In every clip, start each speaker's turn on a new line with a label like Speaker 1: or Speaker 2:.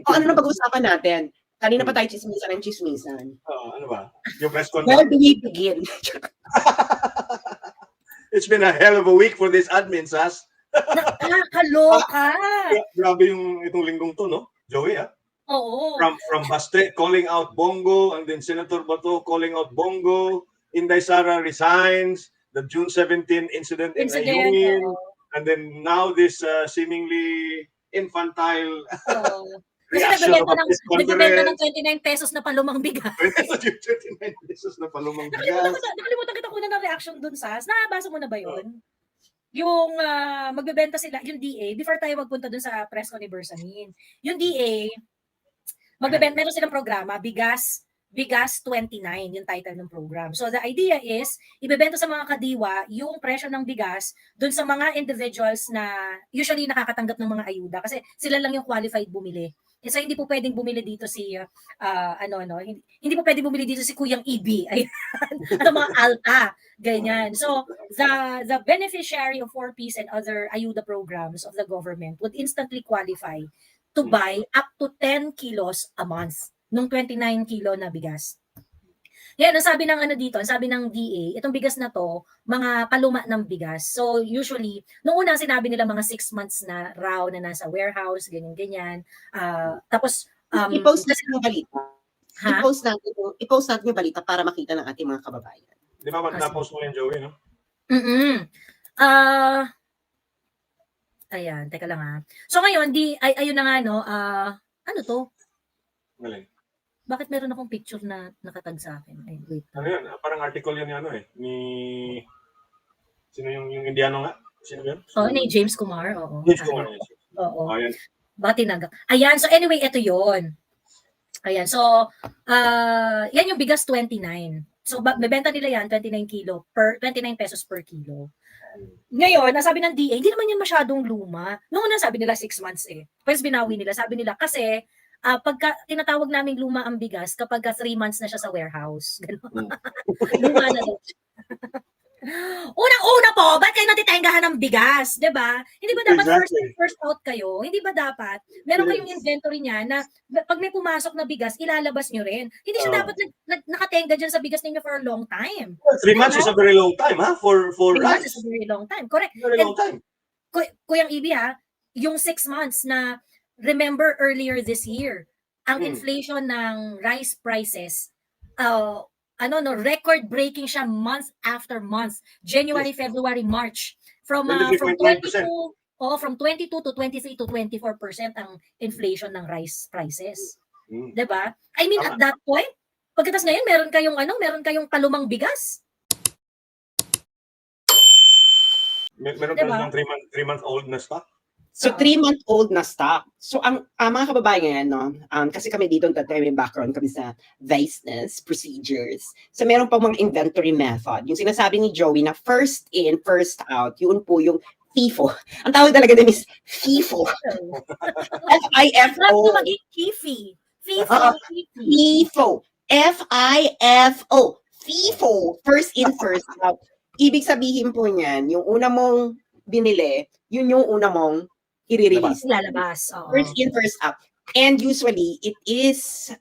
Speaker 1: O ano na pag-uusapan natin? Kanina pa tayo chismisan ng chismisan.
Speaker 2: Ano ba? Yung press con
Speaker 1: Where
Speaker 2: ba?
Speaker 1: do we begin?
Speaker 2: It's been a hell of a week for this admin, Sas.
Speaker 3: Nakakaloka.
Speaker 2: Grabe yung itong linggong to, no? Joey,
Speaker 3: Oo.
Speaker 2: From Baste calling out Bongo, and then Senator Bato calling out Bongo, Inday Sara resigns, the June 17 incident in Ayungin, and then now this seemingly infantile
Speaker 3: Kasi
Speaker 2: reaction of a press
Speaker 3: nagbebenta ng
Speaker 2: conference.
Speaker 3: 29 pesos na palumang bigas.
Speaker 2: 29 pesos na palumang bigas.
Speaker 3: Nakalimutan kita kuna ng reaction dun, Sas. Nabasa mo na ba yun? Yung magbebenta sila, yung DA, before tayo magpunta dun sa press con ni Bersamin, yung DA, magbebenta, meron silang programa, Bigas 29, yung title ng program. So the idea is, ibebenta sa mga kadiwa yung presyo ng bigas dun sa mga individuals na usually nakakatanggap ng mga ayuda kasi sila lang yung qualified bumili. So hindi po pwedeng bumili dito si hindi po pwedeng bumili dito si Kuyang EB. Ayan. At mga alta, ganyan. So the beneficiary of 4Ps and other ayuda programs of the government would instantly qualify to buy up to 10 kilos a month nung 29 kilo na bigas. Yan, ang sabi ng dito, ang sabi ng DA, itong bigas na to, mga paluma ng bigas. So usually, nung una sinabi nila mga 6 months na raw na nasa warehouse, ganyan-ganyan. Tapos,
Speaker 1: I-post natin yung balita.
Speaker 3: Ha?
Speaker 1: I-post natin yung balita para makita ng ating mga kababayan.
Speaker 2: Di ba na-post mo yan, Joey, no?
Speaker 3: Ayan, teka lang ha. So ngayon, ayun na nga, no, ano to?
Speaker 2: Galing.
Speaker 3: Bakit meron akong picture na nakatag sa akin? Ay, wait.
Speaker 2: Ano yan? Parang article yan ni sino yung Indiano nga? Sino yun?
Speaker 3: Ni James Kumar. Oo.
Speaker 2: James Kumar.
Speaker 3: Oo.
Speaker 2: Ayan.
Speaker 3: Bakit tinagak? Ayan, so anyway, ito yon. Ayan, so yan yung bigas 29. So bebenta nila yan 29 pesos per kilo. Ngayon, nasabi ng DA, hindi naman yan masyadong luma. Noong una sabi nila 6 months eh. Pwes binawi nila, sabi nila kasi pagka tinatawag naming luma ang bigas kapag 3 months na siya sa warehouse. Ganun. Luma na daw. Unang-una po, ba't kayo natitengahan ng bigas? Diba? Hindi ba dapat first out kayo? Hindi ba dapat meron kayong inventory niya na pag may pumasok na bigas, ilalabas nyo rin? Hindi siya dapat nakatenga dyan sa bigas ninyo for a long time.
Speaker 2: 3 months is a very long time, ha? For
Speaker 3: 3
Speaker 2: rice.
Speaker 3: months is a very long time. Correct.
Speaker 2: Very long time.
Speaker 3: Kuyang Ibi yung 6 months na remember earlier this year, ang inflation ng rice prices, record-breaking siya month after month. January, February, March. From 22 to 23 to 24% ang inflation ng rice prices. 'Di ba? I mean, at that point, pagkatapos ngayon, meron kayong palumang bigas.
Speaker 2: Meron ka ng 3-month-old na stock?
Speaker 1: So, 3-month-old na stock. So, ang mga kababayan, no, kasi kami dito, may background kami sa business procedures. So, meron pa mga inventory method. Yung sinasabi ni Joey na first in, first out, yun po yung FIFO. Ang tawag talaga din is FIFO. F-I-F-O.
Speaker 3: Bakit maging KIFI?
Speaker 1: FIFO. F-I-F-O. FIFO. First in, first out. Ibig sabihin po niyan, yung una mong binili, yun yung una mong i-release.
Speaker 3: Lalabas.
Speaker 1: First in, first out. And usually, it is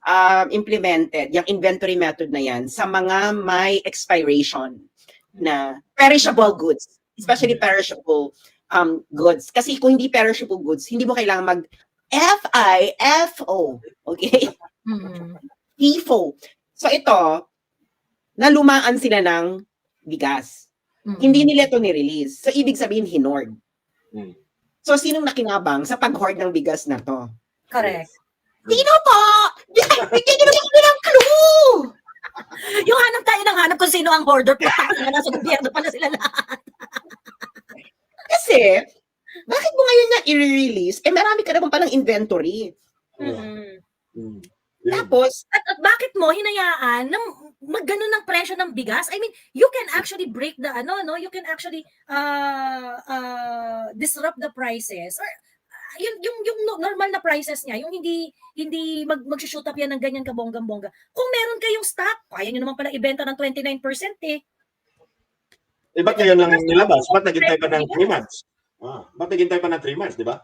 Speaker 1: implemented, yung inventory method na yan, sa mga may expiration na perishable goods. Especially perishable goods. Kasi kung hindi perishable goods, hindi mo kailangan mag FIFO. Okay? FIFO. So ito, nalumaan sila ng bigas. Hindi nila ito ni-release. So ibig sabihin, hinord. So, sinong nakinabang sa pag-hoard ng bigas na to?
Speaker 3: Correct.
Speaker 1: Sino po? Bigyan nyo naman kami ng clue!
Speaker 3: Yung hanap kung sino ang hoarder, putang na nasa gobyerno pala sila lahat.
Speaker 1: Kasi, bakit mo ngayon na i-release? Marami ka naman palang inventory. Tapos,
Speaker 3: at bakit mo hinayaan na magganon ng presyo ng bigas? I mean, you can actually break the you can actually disrupt the prices or yung normal na prices niya, yung hindi mag-shoot up yan ng ganyan kabonggang-bongga. Kung meron kayong stock, kaya nyo naman pala ibenta ng 29% eh.
Speaker 2: Ba't ngayon lang nilabas? Ba't naghintay pa ng 3 months? Ba't naghintay pa ng 3 months, di ba?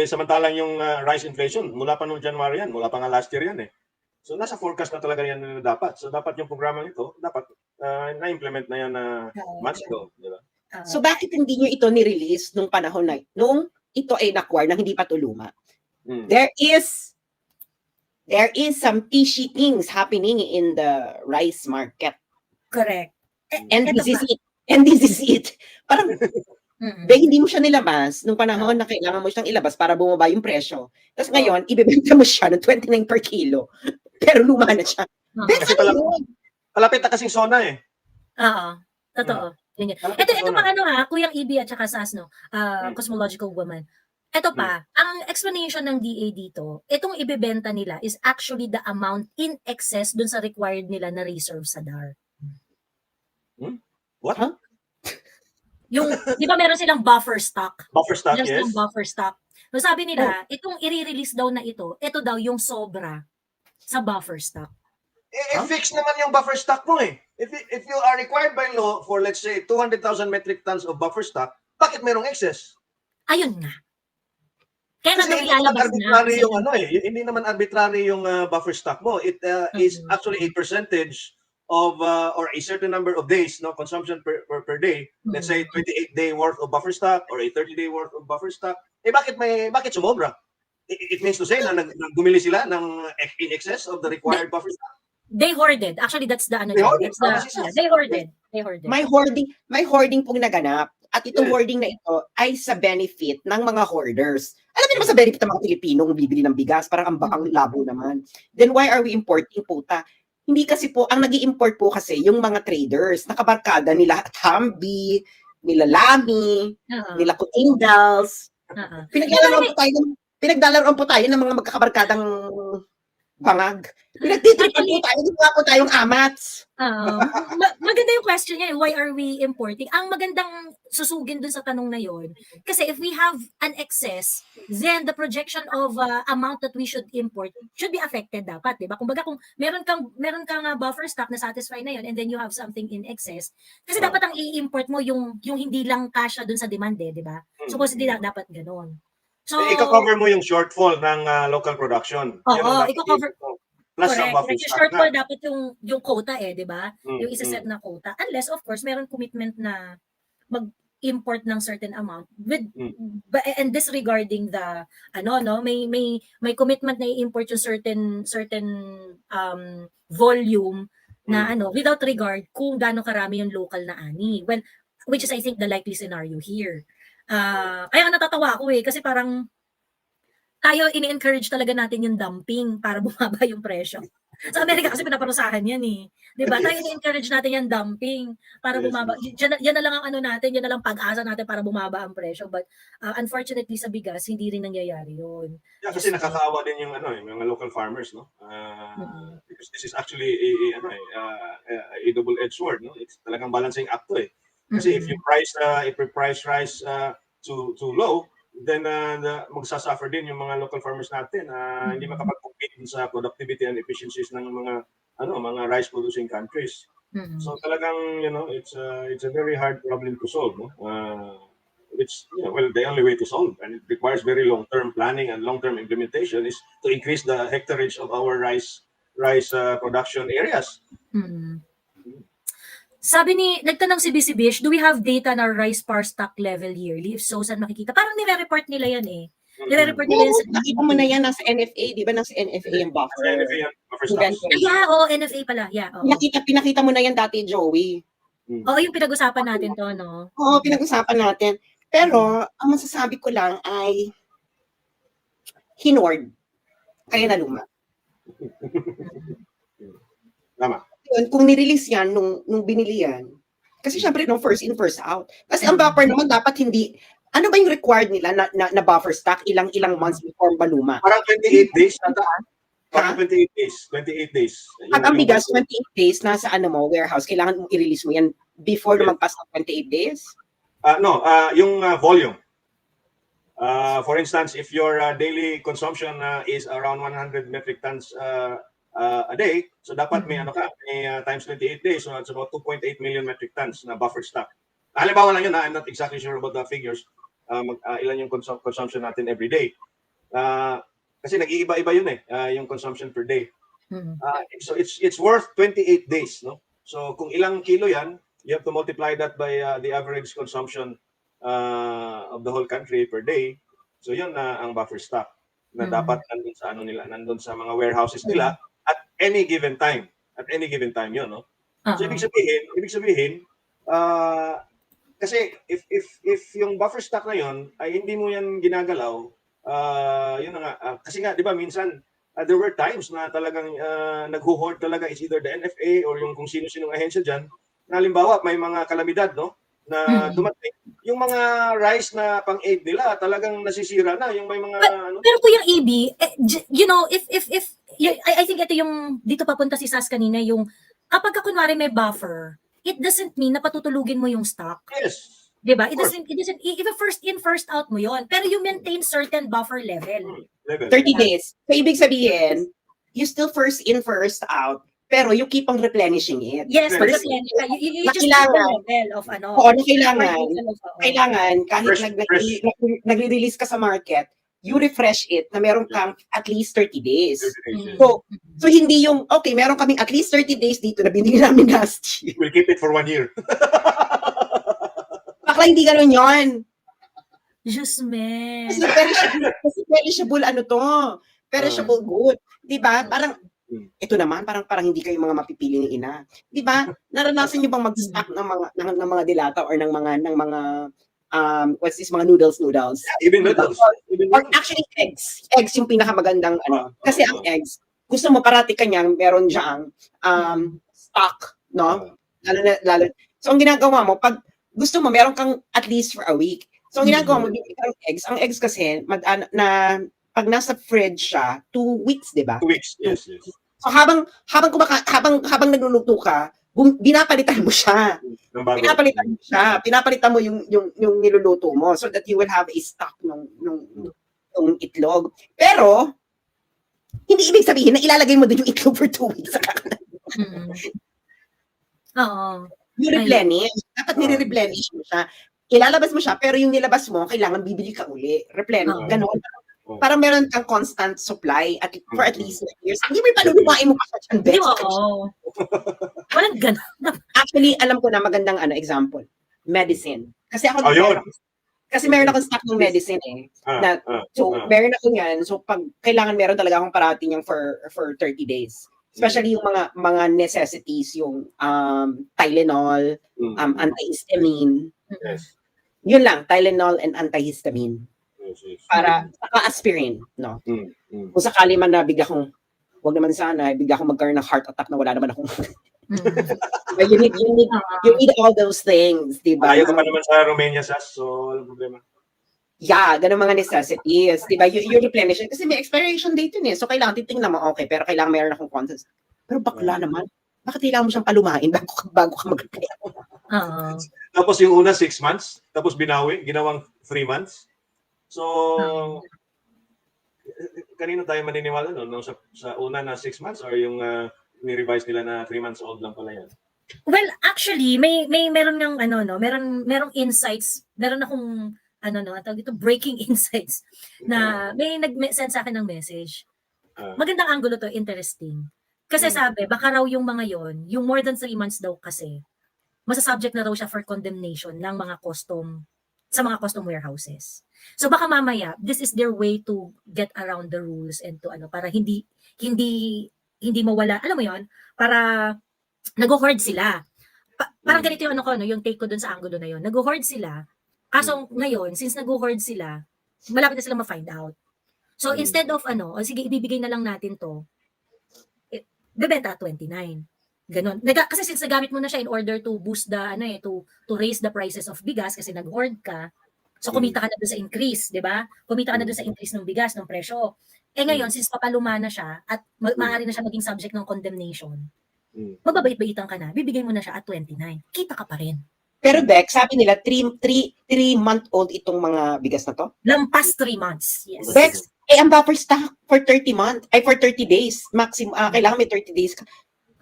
Speaker 2: Samantalang yung rice inflation, mula pa noong January yan, mula pa nga last year yan eh. So nasa forecast na talaga yan na dapat. So dapat yung programang ito, dapat na-implement na yan months ago. Diba?
Speaker 1: So bakit hindi nyo ito ni-release nung panahon na, nung ito ay nakwar na hindi pa tuluma? There is some fishy things happening in the rice market.
Speaker 3: Correct.
Speaker 1: And this is it. And this is it. Parang, hindi mo siya nilabas nung panahon na kailangan mo siyang ilabas para bumaba yung presyo. Tapos ngayon, ibebenta mo siya ng 29 per kilo. Pero luma na siya.
Speaker 2: Kasi palapit na kasing zona eh.
Speaker 3: Oo. Totoo. Ito pa Kuyang Ibi at saka Sas, Cosmological Woman. Ito pa, ang explanation ng DA dito, itong ibebenta nila is actually the amount in excess dun sa required nila na reserve sa DAR.
Speaker 2: What?
Speaker 1: Huh?
Speaker 3: Yung, di ba meron silang buffer stock?
Speaker 2: Buffer stock,
Speaker 3: Meron
Speaker 2: yes.
Speaker 3: silang buffer stock. So sabi nila, itong i-release daw na ito daw yung sobra sa buffer stock.
Speaker 2: Fix naman yung buffer stock mo eh. If you are required by law for let's say 200,000 metric tons of buffer stock, bakit merong excess?
Speaker 3: Ayun nga. Kaya
Speaker 2: Kasi hindi naman arbitrary yung hindi naman arbitrary yung buffer stock mo. It is actually a percentage of or a certain number of days consumption per day. Let's say 28-day worth of buffer stock or a 30-day worth of buffer stock. Bakit sumobra? It means to say na bumili sila ng in excess of the required buffer stock.
Speaker 3: They hoarded. Actually, that's the
Speaker 2: They hoarded.
Speaker 3: They hoarded.
Speaker 1: May hoarding pong naganap. At itong hoarding na ito ay sa benefit ng mga hoarders. Alam niyo naman sa benefit ng mga Pilipinong bibili ng bigas, parang ang labo naman. Then why are we importing puta? Hindi kasi po, ang nag-i-import po kasi yung mga traders, nakabarkada nila Hambi, nila Lami, nila Kutindals. Pinagdalaroan po tayo ng mga magkakabarkadang bangag. Pinagtitripan po tayo, hindi po tayong amats.
Speaker 3: Maganda yung question niya, why are we importing? Ang magandang susugin dun sa tanong na yon, kasi if we have an excess, then the projection of amount that we should import should be affected dapat, di ba? Kumbaga kung meron kang buffer stock na satisfy na yon and then you have something in excess, kasi dapat ang i-import mo yung hindi lang kasya dun sa demand di ba? Supposedly dapat ganoon. So,
Speaker 2: i-cover mo yung shortfall ng local production.
Speaker 3: Oo, i-cover.
Speaker 2: Plus
Speaker 3: correct.
Speaker 2: Yung
Speaker 3: shortfall dapat yung quota di ba? Yung isa-set na quota. Unless, of course, meron commitment na mag-import ng certain amount with and disregarding the may commitment na i-import yung certain volume na without regard kung gaano karami yung local na ani. Well, which is I think the likely scenario here. Kaya natatawa ako kasi parang tayo ini-encourage talaga natin yung dumping para bumaba yung presyo. Sa Amerika kasi pinaparusahan yan di ba? Tayo ini-encourage natin yung dumping para bumaba. Yan na lang ang natin, yan na lang pag-asa natin para bumaba ang presyo. But unfortunately sa bigas, hindi rin nangyayari yun.
Speaker 2: Yeah, kasi nakakaawa din yung yung mga local farmers, because this is actually a double-edged sword, It's talagang balancing act to Kasi if you price rice too low, then magsasuffer din yung mga local farmers natin. Hindi makapag-compete sa productivity and efficiencies ng mga rice producing countries. So talagang it's a very hard problem to solve, which the only way to solve, and it requires very long-term planning and long-term implementation, is to increase the hectarage of our rice production areas.
Speaker 3: Sabi nagtanong si BC Bish, do we have data na rice par stock level yearly? If so, saan makikita? Parang nire-report nila yan Nire-report nila yan
Speaker 1: nakita mo na yan, nasa NFA, di ba? Nasa NFA yung buffer.
Speaker 2: NFA yung buffer stocks.
Speaker 3: NFA pala.
Speaker 1: Pinakita mo na yan dati, Joey.
Speaker 3: Yung pinag-usapan natin to,
Speaker 1: Oo, pinag-usapan natin. Pero, ang masasabi ko lang ay hinord. Kaya na luma.
Speaker 2: Tama.
Speaker 1: Kung nirelease yan nung binili yan, kasi syempre first in, first out. Kasi ang buffer naman dapat hindi, ano ba yung required nila na buffer stock ilang months before baluma?
Speaker 2: Parang 28 days ata. Parang 28 days.
Speaker 1: At ang bigas, 28 days nasa warehouse, kailangan mong i-release mo yan before na magpas ng 28 days?
Speaker 2: Yung volume. For instance, if your daily consumption is around 100 metric tons a day, so dapat may times 28 days, so it's about 2.8 million metric tons na buffer stock. Halimbawa lang yun, I'm not exactly sure about the figures. ilan yung consumption natin every day. Kasi nag-iiba-iba yun yung consumption per day. So it's worth 28 days, no? So kung ilang kilo yan, you have to multiply that by the average consumption of the whole country per day. So yun na ang buffer stock na dapat nandun sa mga warehouses nila at any given time. At any given time yun, no? So ibig sabihin, kasi if yung buffer stock na yun ay hindi mo yan ginagalaw, yun na nga, kasi nga, di ba, minsan, there were times na talagang nag-hoard talaga, is either the NFA or yung kung sino-sinong ahensya dyan, na halimbawa, may mga kalamidad, no, na dumating. Yung mga rice na pang-aid nila, talagang nasisira na, yung may mga,
Speaker 3: Pero Kuya EB, you know, I think ito yung, dito papunta si Sas kanina, yung, kapag kunwari may buffer, it doesn't mean na patutulugin mo yung stock.
Speaker 2: yes.
Speaker 3: Diba? It doesn't, if first in, first out mo yon, pero you maintain certain buffer level.
Speaker 1: 30 days. So, ibig sabihin, you still first in, first out, pero you keep on replenishing it.
Speaker 3: Yes,
Speaker 2: First-
Speaker 3: you just keep the level of ano.
Speaker 1: Oo, kailangan kahit
Speaker 2: Fresh.
Speaker 1: nagre-release ka sa market, you refresh it na meron kang at least 30 days.
Speaker 3: Mm.
Speaker 1: So hindi yung, okay, meron kaming at least 30 days dito na binili namin last year.
Speaker 2: We'll keep it for 1 year.
Speaker 1: Bakla hindi ganun yun.
Speaker 3: Just man.
Speaker 1: Kasi perishable ano to. Perishable good. Di ba? Parang, ito naman, parang hindi kayo mga mapipili ni ina. Di ba? Naranasan niyo bang mag-stock ng mga dilata or ng mga what's this, mga noodles?
Speaker 2: Even noodles.
Speaker 1: Or actually eggs. Eggs yung pinakamagandang ano. Kasi ang eggs, gusto mo parati kanyang meron diyang stock, no? Lalo. So ang ginagawa mo, pag gusto mo, meron kang at least for a week. So ang ginagawa mo, bibili ka ng eggs. Ang eggs kasi, pag nasa fridge siya, 2 weeks, di ba?
Speaker 2: 2 weeks, yes.
Speaker 1: So habang nagluluto ka, binapalitan mo siya. Pinapalitan mo yung niluluto mo so that you will have a stock ng itlog. Pero hindi ibig sabihin na ilalagay mo doon yung itlog for 2 weeks.
Speaker 3: Oo.
Speaker 1: You replenish. Dapat nire-replenish mo siya. Ilalabas mo siya, pero yung nilabas mo, kailangan bibili ka uli. Replenish. Ganon. Parang meron kang constant supply for at least 9 years. Hindi mo yung panunumain mo pa sa dyan,
Speaker 3: Di
Speaker 1: Bex.
Speaker 3: ba? Oo. Walang ganun.
Speaker 1: Actually, alam ko na magandang example. Medicine. Kasi ako meron akong stock ng medicine meron ako yan. So pag kailangan meron talaga akong parati niyang for 30 days. Especially yung mga necessities, yung Tylenol, antihistamine.
Speaker 2: Yes.
Speaker 1: Yun lang, Tylenol and antihistamine.
Speaker 2: Yes.
Speaker 1: Para saka aspirin, no? Kung sakali man na bigla kong, wag naman sana, bigla akong magkaroon ng heart attack na wala naman akong you need all those things, di ba?
Speaker 2: Ayaw ka pa naman sa Romania, Sas, so walang problema.
Speaker 1: Yeah, ganun mga necessities, di ba? You replenish it. Kasi may expiration date yun eh. So kailangan titingnan mo, okay, pero kailangan meron akong constants. Pero bakla naman, bakit kailangan mo siyang palumain bago ka mag-repair?
Speaker 2: Tapos yung una 6 months, tapos binawi, ginawang 3 months. So, kanino tayo maniniwala no? Sa una na 6 months or yung ni-revise nila na 3 months old lang pala yan?
Speaker 3: Well, actually, meron ng merong insights, meron akong breaking insights na may nag-send sa akin ng message. Magandang angulo to, interesting. Kasi sabi, baka raw yung mga yon, yung more than 3 months daw kasi, masasubject na raw siya for condemnation ng mga sa mga custom warehouses. So baka mamaya, this is their way to get around the rules and to para hindi mawala, alam mo yon, para nag-hoard sila. Parang ganito yung yung take ko dun sa angulo na yon. Nag-hoard sila. Kaso ngayon, since nag-hoard sila, malapit na sila ma-find out. So instead of sige, ibibigay na lang natin to, bebenta at 29. Ganon. Kasi since nagamit mo na siya in order to boost the, to raise the prices of bigas kasi nag-hoard ka, so kumita ka na doon sa increase, di ba? Kumita ka na doon sa increase ng bigas, ng presyo. Ngayon, since papaluma na siya at maaari na siya maging subject ng condemnation, magbabait-baitan ka na, bibigay mo na siya at 29. Kita ka pa rin.
Speaker 1: Pero Beck, sabi nila, 3-month-old itong mga bigas na to?
Speaker 3: Lampas 3 months, yes.
Speaker 1: Beck, ang buffer stock for 30 days. Maximum, kailangan may 30 days ka.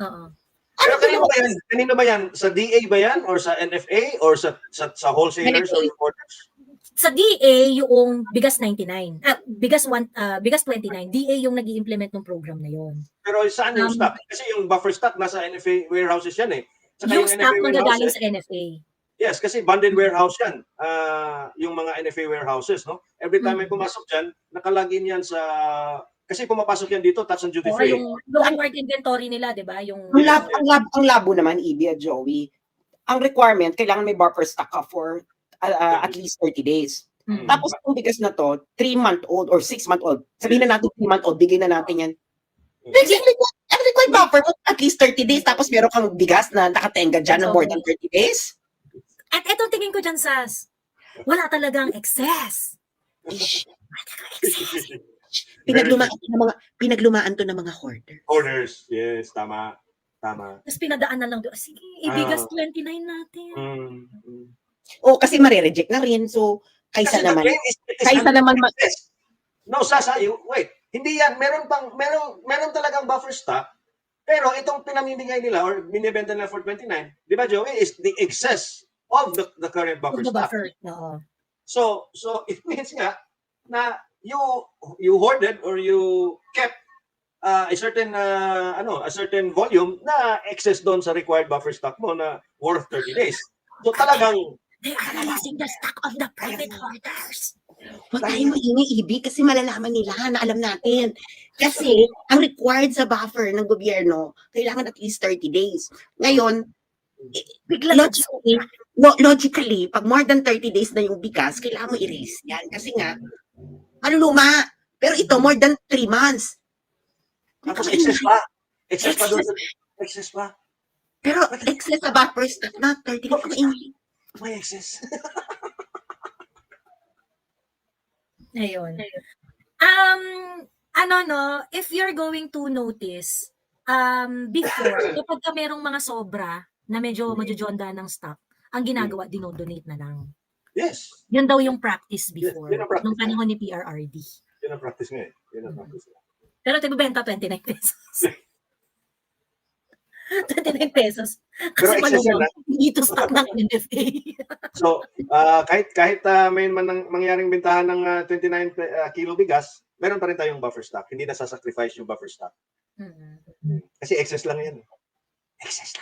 Speaker 3: Oo.
Speaker 2: Pero kanino ba yan? Sa DA ba yan? Or sa NFA? Or sa wholesalers or importers?
Speaker 3: Sa DA, yung bigas 99. Bigas 29. DA yung nag-i-implement ng program na yon.
Speaker 2: Pero saan yung
Speaker 3: Um,
Speaker 2: stock? Kasi yung buffer stock nasa NFA warehouses yan eh. Saka
Speaker 3: Yung
Speaker 2: yung
Speaker 3: stock
Speaker 2: NFA
Speaker 3: manggagaling
Speaker 2: warehouses,
Speaker 3: sa NFA.
Speaker 2: yes, kasi bonded warehouse yan. Yung mga NFA warehouses, no? Every time may pumasok dyan, nakalagin yan sa... Kasi pumapasok yan dito, tax and duty
Speaker 3: O
Speaker 2: free.
Speaker 3: yung acquired inventory nila, di ba? Yung
Speaker 1: Ang labo naman, Ibi at Joey. Ang requirement, kailangan may buffer stock ka for at least 30 days.
Speaker 3: Mm.
Speaker 1: Tapos yung bigas na to, 3-month-old or 6-month-old. Sabihin na natin 3-month-old, bigay na natin yan. Ang required buffer mo at least 30 days. Tapos meron kang bigas na nakatenga dyan ng more than 30 days.
Speaker 3: At etong tingin ko dyan, Sas, wala talagang excess.
Speaker 1: Pinaglumaan to ng mga hoarder.
Speaker 2: Orders, yes, tama.
Speaker 3: Tapos pinadaan na lang doon. Sige, ibigas 29 natin.
Speaker 1: Kasi mare-reject na rin. So, kaysa naman.
Speaker 2: No, Sasa, wait. Hindi yan. Meron talagang buffer stock. Pero itong pinamimigay nila or binibenta nila for 29, di ba, Joey, is the excess of the current buffer stock.
Speaker 3: Oo.
Speaker 2: So it means nga na you hoarded or you kept a certain volume na excess doon sa required buffer stock mo na worth 30 days. So talagang
Speaker 3: They are releasing the stock of the private hoarders.
Speaker 1: Huwag tayo maingay, Ibi, kasi malalaman nila na alam natin. Kasi, ang required sa buffer ng gobyerno, kailangan at least 30 days. Ngayon, logically, pag more than 30 days na yung bigas, kailangan mo i-release yan. Kasi nga, maluluma. Pero ito, more than 3 months.
Speaker 2: tapos excess pa. Excess pa.
Speaker 1: Pero excess sa buffer stock na 30 days. Maingay.
Speaker 2: May excess.
Speaker 3: Ayun. If you're going to notice, before, kapag ka merong mga sobra na medyo majujonda ng stock, ang ginagawa, dinodonate na lang.
Speaker 2: Yes.
Speaker 3: Yun daw yung practice before,
Speaker 2: Yes, yun ang practice.
Speaker 3: nung panahon ni PRRD.
Speaker 2: Yun ang practice nga eh.
Speaker 3: Pero tibibenta 29 pesos. 29 pesos.
Speaker 2: Pero
Speaker 3: Kasi
Speaker 2: excess yan,
Speaker 3: maluwag, hindi ito stock ng NFA.
Speaker 2: So, kahit may mangyaring bentahan ng 29 kilo bigas, meron pa rin tayong buffer stock. Hindi na sasacrifice yung buffer stock. Kasi excess lang yan. Excess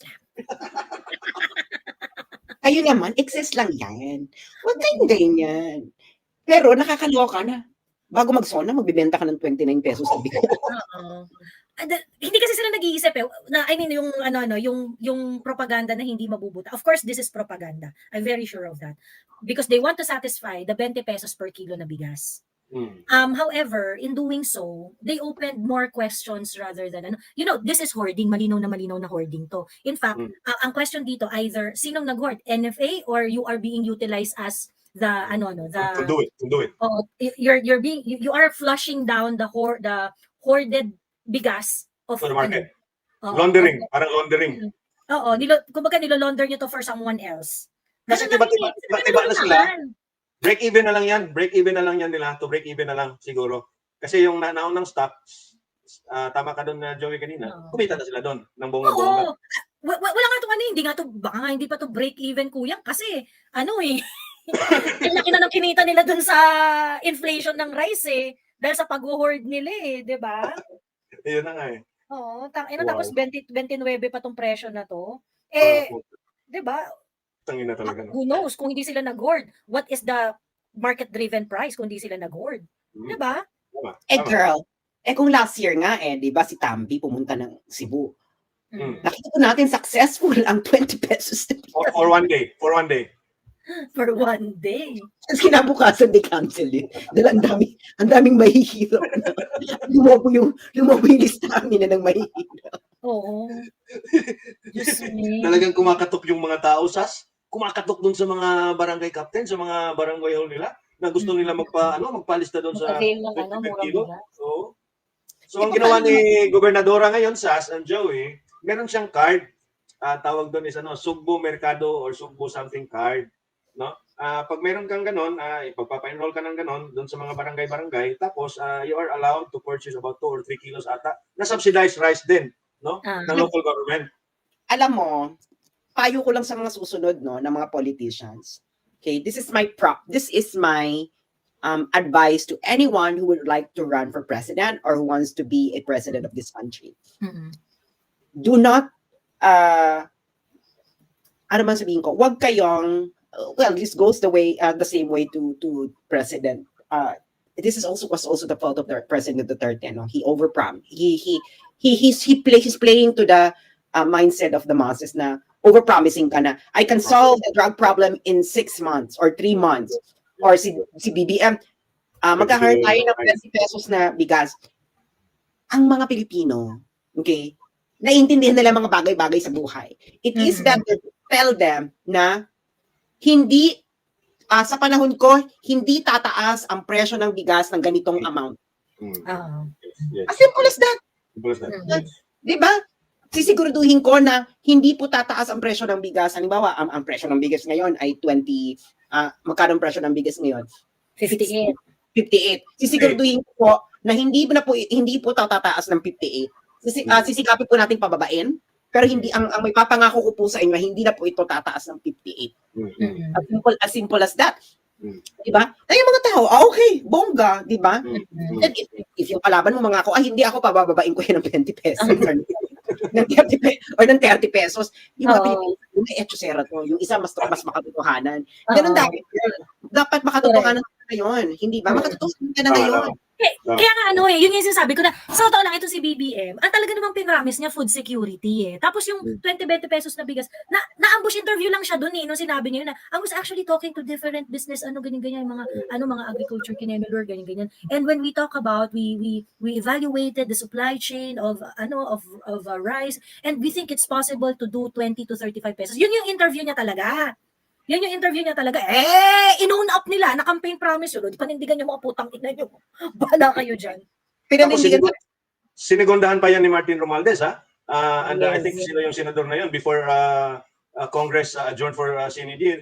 Speaker 2: lang.
Speaker 1: Ayun naman, excess lang yan. Huwag kayong ganyan. Pero nakakaloka na. Bago magsona, magbibenta ka ng 29 pesos sa bigas.
Speaker 3: Oo. Hindi kasi sila nag-iisip eh. Yung propaganda na hindi mabubuta. Of course, this is propaganda. I'm very sure of that. Because they want to satisfy the 20 pesos per kilo na bigas. However, in doing so, they opened more questions rather than this is hoarding, malinaw na hoarding to. In fact, ang question dito either sinong nag-hoard, NFA, or you are being utilized as
Speaker 2: To do it.
Speaker 3: Oh, you are flushing down the hoarded bigas of
Speaker 2: To the market.
Speaker 3: Oo.
Speaker 2: Laundering, parang laundering.
Speaker 3: Oo, kumbaga nilo-launder nyo to for someone else.
Speaker 2: Kasi tiba na sila. Break even na lang yan nila. To break even na lang siguro. Kasi yung naunang stock, tama ka doon na Joey kanina, kumita na sila doon ng bongga-bongga.
Speaker 3: Wala nga ito baka hindi pa to break even kuya kasi ang laki na ng kinita nila doon sa inflation ng rice dahil sa pag-hoard nila di ba?
Speaker 2: Yun na nga
Speaker 3: Oo,
Speaker 2: Wow.
Speaker 3: tapos 29 pa tong presyo na to. Di ba?
Speaker 2: Tangina talaga.
Speaker 3: Who knows kung hindi sila nag-hoard? What is the market-driven price kung hindi sila nag-hoard? Di ba?
Speaker 1: Girl, kung last year nga di ba si Tambi pumunta ng Cebu. Nakita ko natin successful ang 20 pesos.
Speaker 2: For one day.
Speaker 3: For one day.
Speaker 1: Tapos kinabukasan di cancel Dahil ang daming mahihirap na. Lumobo yung listahan ng mahihirap.
Speaker 3: Oo. Just me.
Speaker 2: Talagang kumakatok yung mga tao, Sas. Kumakatok dun sa mga barangay captain, sa mga barangay hall nila, na gusto nila magpalista dun sa 25 kilo. So ang ginawa ni Gobernadora ngayon, Sas, and Joey, meron siyang card. Tawag doon is Sugbo Mercado or Sugbo something card. No? Pag meron kang ganon, ipagpapa-enroll ka ng ganon doon sa mga barangay-barangay, tapos you are allowed to purchase about 2 or 3 kilos ata na subsidized rice din, no? Ng local government.
Speaker 1: Alam mo, payo ko lang sa mga susunod ng mga politicians. Okay, this is my advice to anyone who would like to run for president or who wants to be a president of this country.
Speaker 3: Mm-mm.
Speaker 1: Do not, ano man sabihin ko, wag kayong, well, this goes the same way to President. This was also the fault of the President Duterte. No? He overpromised. He's playing to the mindset of the masses na overpromising ka na, I can solve the drug problem in 6 months or 3 months. Or si BBM, magkakaroon tayo ng 20 pesos na bigas. Ang mga Pilipino, okay, naiintindihan nila mga bagay-bagay sa buhay. It is better to tell them na hindi, sa panahon ko, hindi tataas ang presyo ng bigas ng ganitong amount.
Speaker 2: Yes.
Speaker 1: As simple as that.
Speaker 2: Simple as that.
Speaker 1: Di ba? Sisiguraduhin ko na hindi po tataas ang presyo ng bigas. Halimbawa, ang presyo ng bigas ngayon ay 20, magkano ang presyo ng bigas ngayon?
Speaker 3: 58.
Speaker 1: 58. Sisiguraduhin ko po na hindi po tataas ng 58. Sisikapin po natin pababain, pero hindi ang may papangako ko po sa inyo, hindi na po ito tataas ng 58. As simple as that. Di ba? Ay, yung mga tao, okay, bongga, di ba? And if yung kalaban mo mga ako, hindi ako pabababain ko yun ng 20 pesos. ng 30 pesos. Yung mga Pilipino, yung may etchosera to, yung isa mas makatotohanan. Ganun dapat makatotohanan na ngayon. Hindi ba? Makatotohanan ka na ngayon.
Speaker 3: Kaya nga yun yung sinasabi ko na, sa totoo lang, ito si BBM, ang talaga namang pinramis niya food security Tapos yung 20-20 pesos na bigas, na-ambush interview lang siya dun nung sinabi niya yun na, I was actually talking to different business, ganyan-ganyan, mga agriculture kinenador, ganyan-ganyan. And when we talk about, we evaluated the supply chain of rice, and we think it's possible to do 20 to 35 pesos. Yun yung interview niya talaga. Yan yung interview niya talaga. In-own up nila na campaign promise yun. Di panindigan yung mga putang ina nyo. Bahala kayo dyan.
Speaker 2: Sinigundahan pa yan ni Martin Romualdez, ha? And I
Speaker 3: Yes.
Speaker 2: think sila yung senador na yun before Congress adjourned for CND.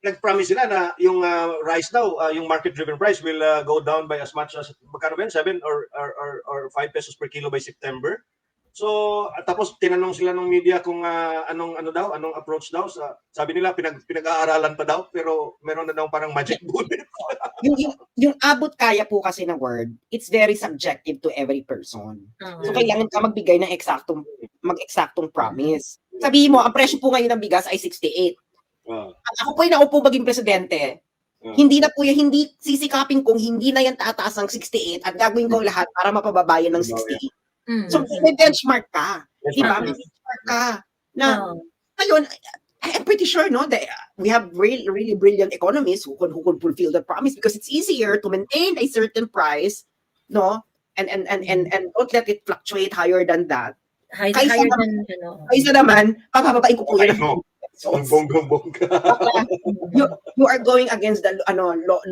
Speaker 2: Nag-promise sila na yung rice daw, yung market-driven price will go down by as much as, magkano ba yun? 7 or 5 pesos per kilo by September. So, tapos tinanong sila ng media kung anong approach daw. Sabi nila pinag-aaralan pa daw, pero meron na daw parang magic bullet.
Speaker 1: yung abot kaya po kasi na word, it's very subjective to every person. So kailangan ka magbigay ng mag-eksaktong promise. Sabihin mo, ang presyo po ngayon ng bigas ay 68. Ako po yung naupo maging presidente. Hindi na po hindi sisikapin kung hindi na yan tataas ng 68 at gagawin ko lahat para mapababayan ng 68. So, may benchmark ka. Diba? May benchmark ka. Na, ngayon, I'm pretty sure, no, that we have really, really brilliant economists who can fulfill the promise because it's easier to maintain a certain price, no, and don't let it fluctuate higher than that. Kaysa naman, papababain ko po yun.
Speaker 2: Ang bonggang-bongga.
Speaker 1: You are going against the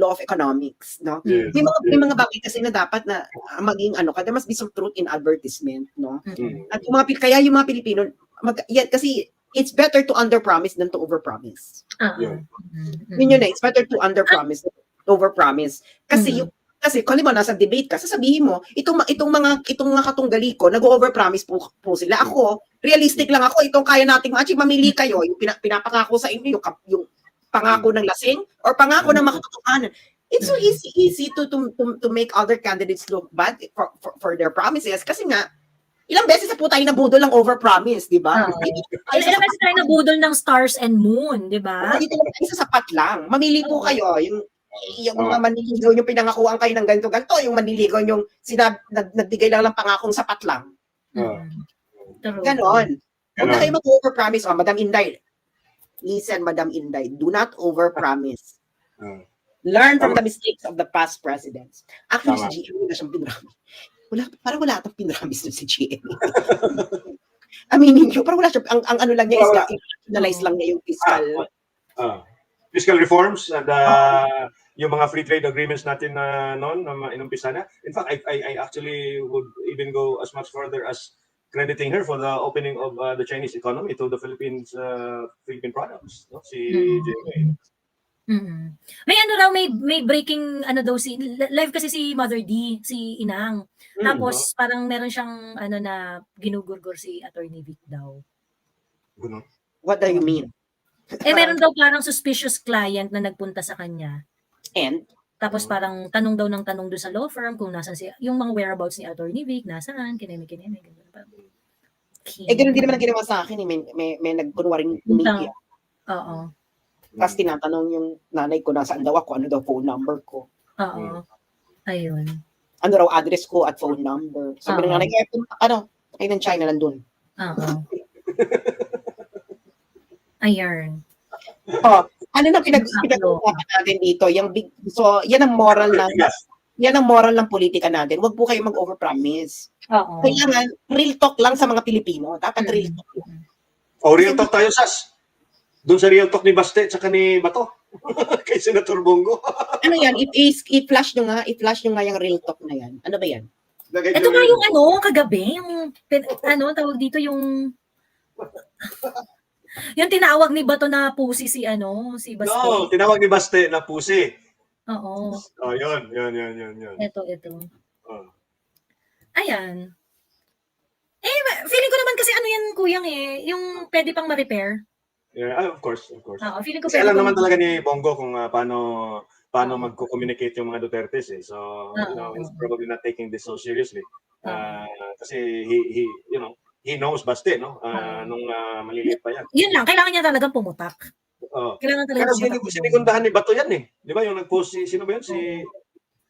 Speaker 1: law of economics, no?
Speaker 2: Yes.
Speaker 1: May mga bagay kasi na dapat na maging there must be some truth in advertisement, no? At yung mga Pilipino, kasi it's better to underpromise than to overpromise. Yun it's better to underpromise than to overpromise. Kasi kung mo nasa debate ka, sasabihin mo, itong mga katunggali ko, nag-overpromise po sila. Ako, realistic lang ako, itong kaya nating ma-achieve, mamili kayo, yung pinapangako sa inyo, yung pangako ng lasing, or pangako ng makatotohanan. It's so easy to make other candidates look bad for their promises. Kasi nga, ilang beses na po tayo nabudol ng overpromise, di ba?
Speaker 3: Ilang beses tayo nabudol ng stars and moon, di ba?
Speaker 1: Dito lang tayo sa sapat lang. Mamili po kayo, yung mga manliligaw yung pinangakuan kayo ng ganito, yung manliligaw yung nagbigay lang ng pangakong sapat lang. Ganon. Huwag na kayo mag-overpromise. Madam Inday, listen, Madam Inday, do not overpromise. Learn from the mistakes of the past presidents. Actually, si GM wala siyang pinramis. Parang wala atang pinramis si GM. Aminin nyo, parang wala siya. Ang ano lang niya is analyze lang niya yung
Speaker 2: fiscal reforms and yung mga free trade agreements natin noon na inumpisa na. In fact, I actually would even go as much further as crediting her for the opening of the Chinese economy to the Philippine products. No? Si JMA.
Speaker 3: May breaking live kasi si Mother D, si Inang. Tapos parang meron siyang na ginugurgur si Attorney Vic daw.
Speaker 1: What do you mean?
Speaker 3: Meron daw parang suspicious client na nagpunta sa kanya.
Speaker 1: And,
Speaker 3: Tapos parang tanong daw ng tanong doon sa law firm kung nasan yung mga whereabouts ni Attorney Vic, nasaan, kineme.
Speaker 1: ganun din naman ang ginawa sa akin. May nagkunwaring media.
Speaker 3: Oo.
Speaker 1: Tapos tinatanong yung nanay ko nasaan daw ako, ano daw phone number ko.
Speaker 3: Oo. Ayun.
Speaker 1: Ano raw address ko at phone number. Sabi ng nanay, ay ng China nandun.
Speaker 3: Oo. Ayun.
Speaker 1: Ano na pinag-uusapan natin dito? So, yan ang moral ng politika natin. Huwag po kayo mag-overpromise.
Speaker 3: Oo.
Speaker 1: Kailangan, real talk lang sa mga Pilipino. Dapat real talk lang.
Speaker 2: Real talk tayo, Sas. Doon sa real talk ni Baste at saka ni Bato. Kay Senator Bongo.
Speaker 1: Ano yan? I-flash nyo nga yung real talk na yan. Ano ba yan?
Speaker 3: Ito nga yung kagabi, yung tawag dito yung tinawag ni Bato na pusi si Baste.
Speaker 2: No, tinawag ni Baste na pusi.
Speaker 3: Oo.
Speaker 2: Yun.
Speaker 3: Ito. Ayan. Feeling ko naman kasi yan, kuyang yung pwede pang ma-repair.
Speaker 2: Yeah, of course.
Speaker 3: Feeling ko
Speaker 2: Kasi alam naman talaga ni Bongo kung paano magko-communicate yung mga Dutertes eh. So, he's probably not taking this so seriously. Kasi he knows Baste, no? Nung maliliit pa yan.
Speaker 3: Yun lang, kailangan niya talagang pumutak. Kailangan talaga
Speaker 2: sinigundahan ni Bato yan eh. Di ba yung nag-post sino ba yun?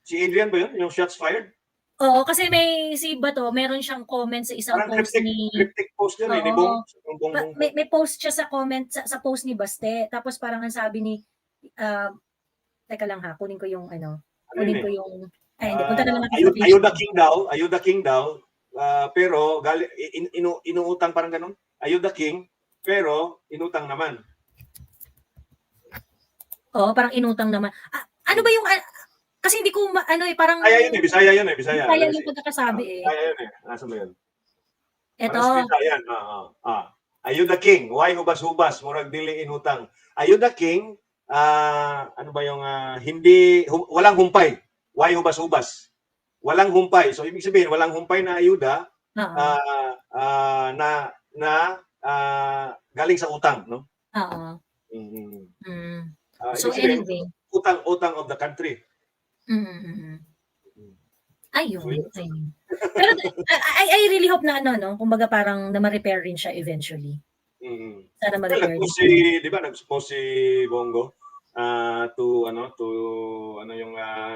Speaker 2: Si Adrian ba yun? Yung shots fired?
Speaker 3: Oo, kasi si Bato, meron siyang comment sa isang
Speaker 2: parang
Speaker 3: post ni...
Speaker 2: cryptic post yan eh, ni Bongbong.
Speaker 3: May post siya sa comment, sa post ni Baste. Tapos parang ang sabi ni... teka lang ha, kunin ko yung hindi, punta na lang natin.
Speaker 2: Ayuda King daw. Pero inuutang parang ganun. Ayuda King, pero inutang naman.
Speaker 3: Oo, parang inutang naman. Ano ba yung... Kasi hindi ko, parang...
Speaker 2: Bisaya yun eh.
Speaker 3: Bisaya yung pagkakasabi eh.
Speaker 2: Bisaya yun eh. Nasa mo yun?
Speaker 3: Ito.
Speaker 2: Ayuda King, why hubas-hubas, murag dili inutang. Ayuda King, ano ba yung walang humpay. Why hubas-hubas? Walang humpay. So ibig sabihin walang humpay na ayuda na galing sa utang, no?
Speaker 3: Oo. So
Speaker 2: sabihin,
Speaker 3: anyway,
Speaker 2: utang of the country.
Speaker 3: Ayun. Pero I really hope na kumbaga parang na ma-repair rin siya eventually. Sana ma-repair.
Speaker 2: Nag-post si Bongo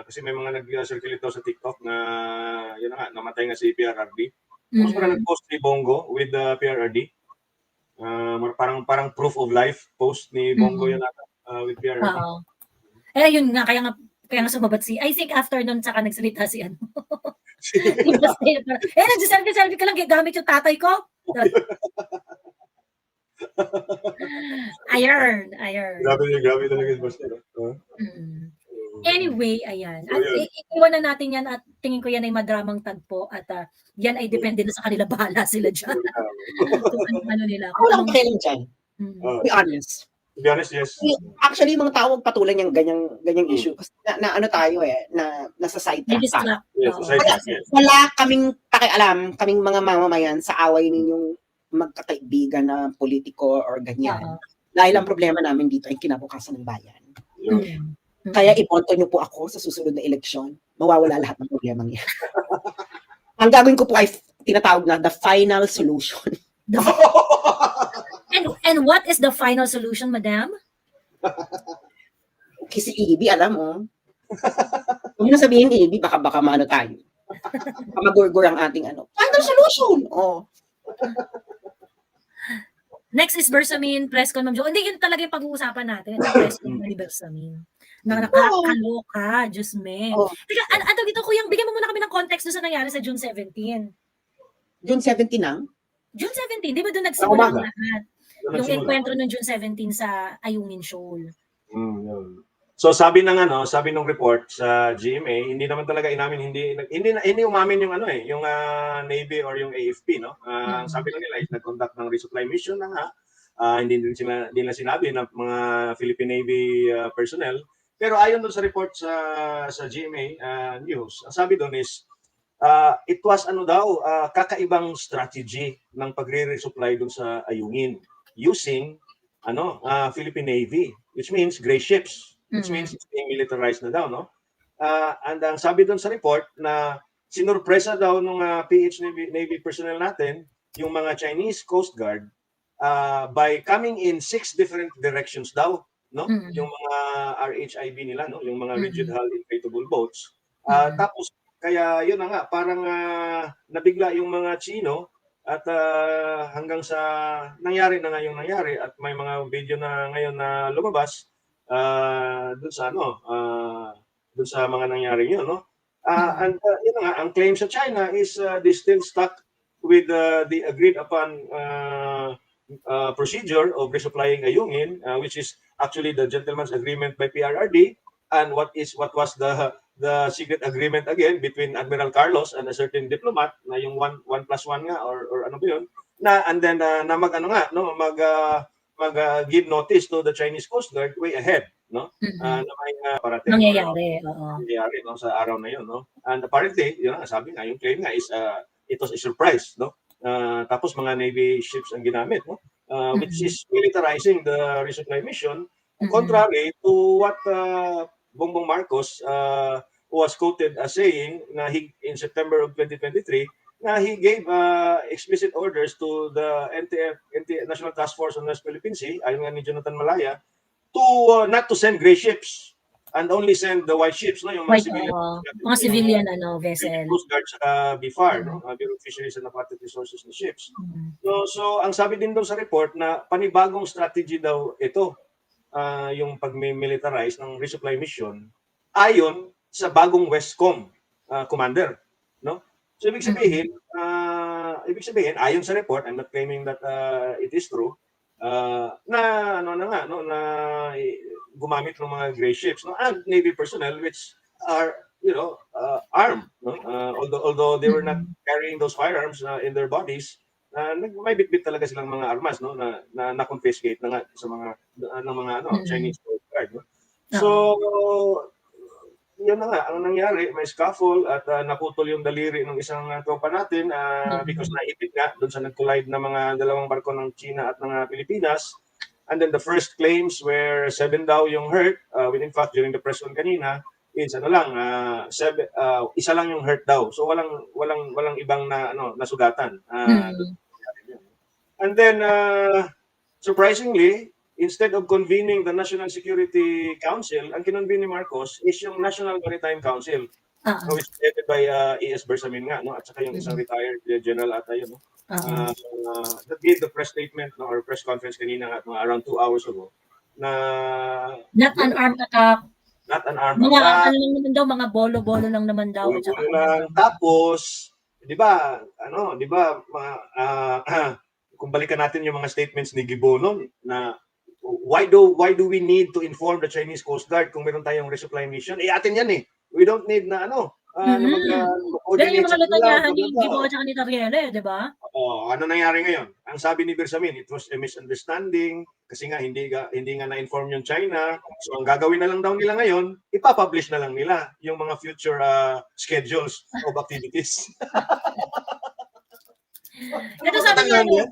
Speaker 2: kasi may mga nag-circulate daw sa TikTok na namatay nga si PRRD. Tapos parang nag-post si Bongo with the PRRD. Parang proof of life post ni Bongo yun with PRRD.
Speaker 3: Yun nga, kaya nga sumabat I think after nun saka nagsalita si nagsiselfie ka lang gamit yung tatay ko. Ayun.
Speaker 2: Grabe talaga yung Baste.
Speaker 3: Anyway, ayan. At iwan na natin yan at tingin ko yan ay madramang tagpo at yan ay depende na sa kanila, bahala sila dyan. Ano nila.
Speaker 1: Walang pakialam dyan. To be honest.
Speaker 2: To be honest, yes.
Speaker 1: Actually, mga tao patulan yung ganyang issue. Kasi tayo nasa sidetrack tayo. Wala kaming pakialam, kaming mga mamamayan sa away ninyong magkakaibigan na politiko or ganyan. Dahil ang problema namin dito ay kinabukasan ng bayan. Kaya iboto nyo po ako sa susunod na eleksyon. Mawawala lahat ng problema niya. Ang gagawin ko po ay tinatawag na the final solution.
Speaker 3: And what is the final solution, madam?
Speaker 1: Kasi EB, alam mo. Huwag mo sabihin EB, baka maano tayo. Magurgur ang ating final solution.
Speaker 3: Next is Bersamin, press con, Ma'am Jo. Hindi, yun talaga yung pag-uusapan natin. Press con ni Bersamin. Nakakaloka, Diyos me. Teka, dito kuyang, bigyan mo muna kami ng context doon sa nangyari sa June 17.
Speaker 1: June 17 na?
Speaker 3: June 17, di ba doon nagsimula ang lahat? Yung enkwentro ng June 17 sa Ayungin Shoal.
Speaker 2: So sabi ng report sa GMA, hindi naman talaga hindi umamin yung yung Navy or yung AFP, no. Sabi lang nila is nag-conduct ng resupply mission na nga. Hindi nila sinabi ng mga Philippine Navy personnel. Pero ayon doon sa report sa GMA news, ang sabi doon is it was kakaibang strategy ng pagre-resupply doon sa Ayungin using Philippine Navy, which means gray ships, which means it's being militarized na daw, no? And ang sabi doon sa report na sinurpresa daw ng PH Navy personnel natin yung mga Chinese Coast Guard by coming in 6 different directions daw, no? Yung mga RHIB nila, no? Yung mga rigid hull inflatable boats. Tapos kaya yun na nga, parang nabigla yung mga Chino at hanggang sa nangyari na nga yung nangyari at may mga video na ngayon na lumabas dun sa dun sa mga nangyari yun, no? And yun na nga, ang claim sa China is they still stuck with the agreed upon procedure of resupplying Ayungin, which is actually the gentleman's agreement by PRRD, and what was the secret agreement again between Admiral Carlos and a certain diplomat na yung 1+1 nga or ano ba yun, and then na give notice to the Chinese Coast Guard way ahead, no? Na may parating nangyayari, no, sa araw na yun, no? And apparently, yun nga, sabi nga, yung claim nga is it was a surprise, no? Tapos mga Navy ships ang ginamit, no? Which is militarizing the resupply mission, contrary to what Bongbong Marcos was quoted as saying na in September of 2023 na he gave explicit orders to the National Task Force on West Philippine Sea, ayon nga ni Jonathan Malaya, to not to send gray ships and only send the white ships, no, yung
Speaker 3: mga civilian vessel.
Speaker 2: Coast Guard sa BFAR, no, Bureau of Fisheries and Aquatic Resources na ships. So ang sabi din doon sa report na panibagong strategy daw ito, yung pag-militarize ng resupply mission ayon sa bagong Westcom commander, no? So ibig sabihin ayon sa report, I'm not claiming that it is true, na gumamit ng mga gray ships, no, and Navy personnel which are armed, no? Although they were not carrying those firearms in their bodies, may bitbit talaga silang mga armas, no, na confiscate na nga sa mga Chinese Coast Guard, no? So yun na nga ang nangyari, may scuffle at naputol yung daliri ng isang tropa natin because naipit nga doon sa nag-collide na mga dalawang barko ng China at ng Pilipinas. And then the first claims were 7 daw yung hurt, when in fact during the press con kanina is isa lang yung hurt daw. So walang ibang nasugatan. And then surprisingly, instead of convening the National Security Council, ang kinonvene ni Marcos is yung National Maritime Council, which is headed by E.S. Bersamin nga, no, at saka yung isang retired general ata yun, no. That gave the press statement, no, or press conference kanina nga, around 2 hours ago, na
Speaker 3: not an armed attack.
Speaker 2: Not an armed
Speaker 3: mga
Speaker 2: attack.
Speaker 3: ano naman daw, mga bolo-bolo lang naman daw.
Speaker 2: Tapos, di ba, kung balikan natin yung mga statements ni Gibono na why do we need to inform the Chinese Coast Guard kung meron tayong resupply mission? Atin yan eh. We don't need na
Speaker 3: Dahil yung mga lutanyahan ni Gibo at ni Tariele, di ba?
Speaker 2: Ano nangyari ngayon? Ang sabi ni Bersamin, it was a misunderstanding kasi nga hindi nga na-inform yung China. So ang gagawin na lang daw nila ngayon, ipapublish na lang nila yung mga future schedules of activities.
Speaker 3: Ito sabi niya,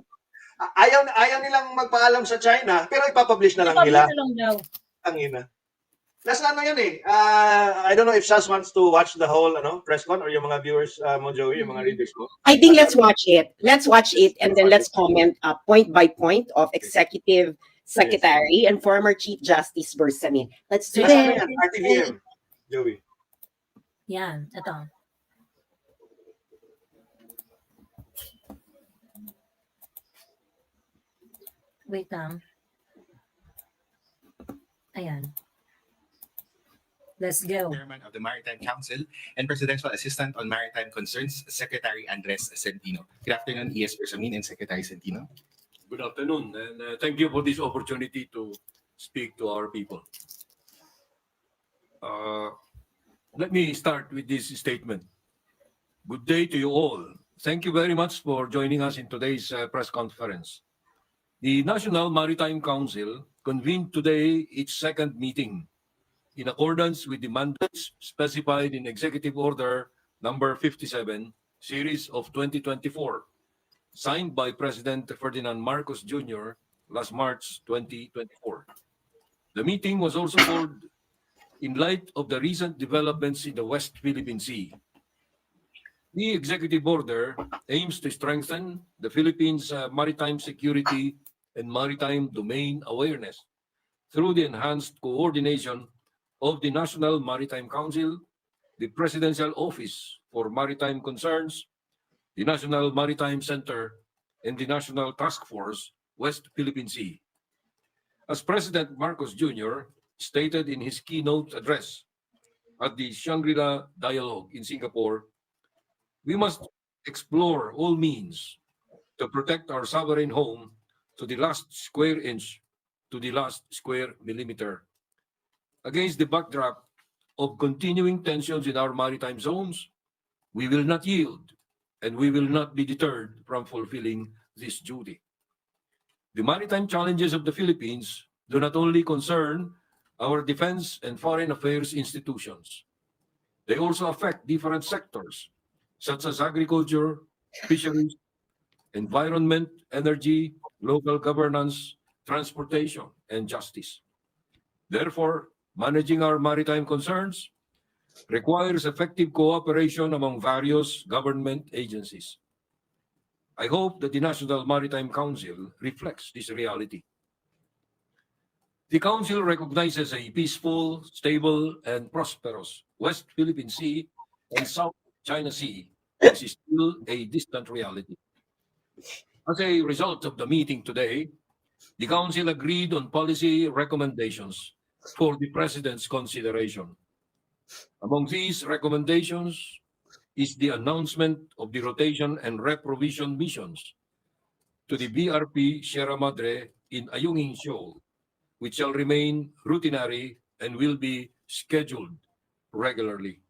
Speaker 2: ayaw nilang magpaalam sa China, pero ipapublish na lang nila. Ang ina. Nasa yan eh. I don't know if Sas wants to watch the whole press con or yung mga viewers mo, Joey, yung mga readers mo.
Speaker 1: I think let's watch it. Let's watch it and then let's comment point by point of Executive Secretary and former Chief Justice Bersamin. Let's do it.
Speaker 2: RTVM, Joey.
Speaker 3: Yan, ito. Wait lang. Ayan. Let's go.
Speaker 4: Chairman of the Maritime Council and Presidential Assistant on Maritime Concerns, Secretary Andres Centino. Good afternoon, E.S. Bersamin and Secretary Centino.
Speaker 5: Good afternoon, and thank you for this opportunity to speak to our people. Let me start with this statement. Good day to you all. Thank you very much for joining us in today's press conference. The National Maritime Council convened today its second meeting in accordance with the mandates specified in Executive Order Number 57, Series of 2024, signed by President Ferdinand Marcos Jr. last March 2024. The meeting was also called in light of the recent developments in the West Philippine Sea. The executive order aims to strengthen the Philippines' maritime security and maritime domain awareness through the enhanced coordination of the National Maritime Council, the Presidential Office for Maritime Concerns, the National Maritime Center, and the National Task Force West Philippine Sea. As President Marcos Jr. stated in his keynote address at the Shangri-La Dialogue in Singapore, we must explore all means to protect our sovereign home to the last square inch, to the last square millimeter. Against the backdrop of continuing tensions in our maritime zones, we will not yield and we will not be deterred from fulfilling this duty. The maritime challenges of the Philippines do not only concern our defense and foreign affairs institutions. They also affect different sectors, such as agriculture, fisheries, environment, energy, local governance, transportation, and justice. Therefore, managing our maritime concerns requires effective cooperation among various government agencies. I hope that the National Maritime Council reflects this reality. The Council recognizes a peaceful, stable, and prosperous West Philippine Sea and South China Sea, which is still a distant reality. As a result of the meeting today, the Council agreed on policy recommendations for the President's consideration. Among these recommendations is the announcement of the rotation and reprovision missions to the BRP Sierra Madre in Ayungin Shoal, which shall remain routinary and will be scheduled regularly.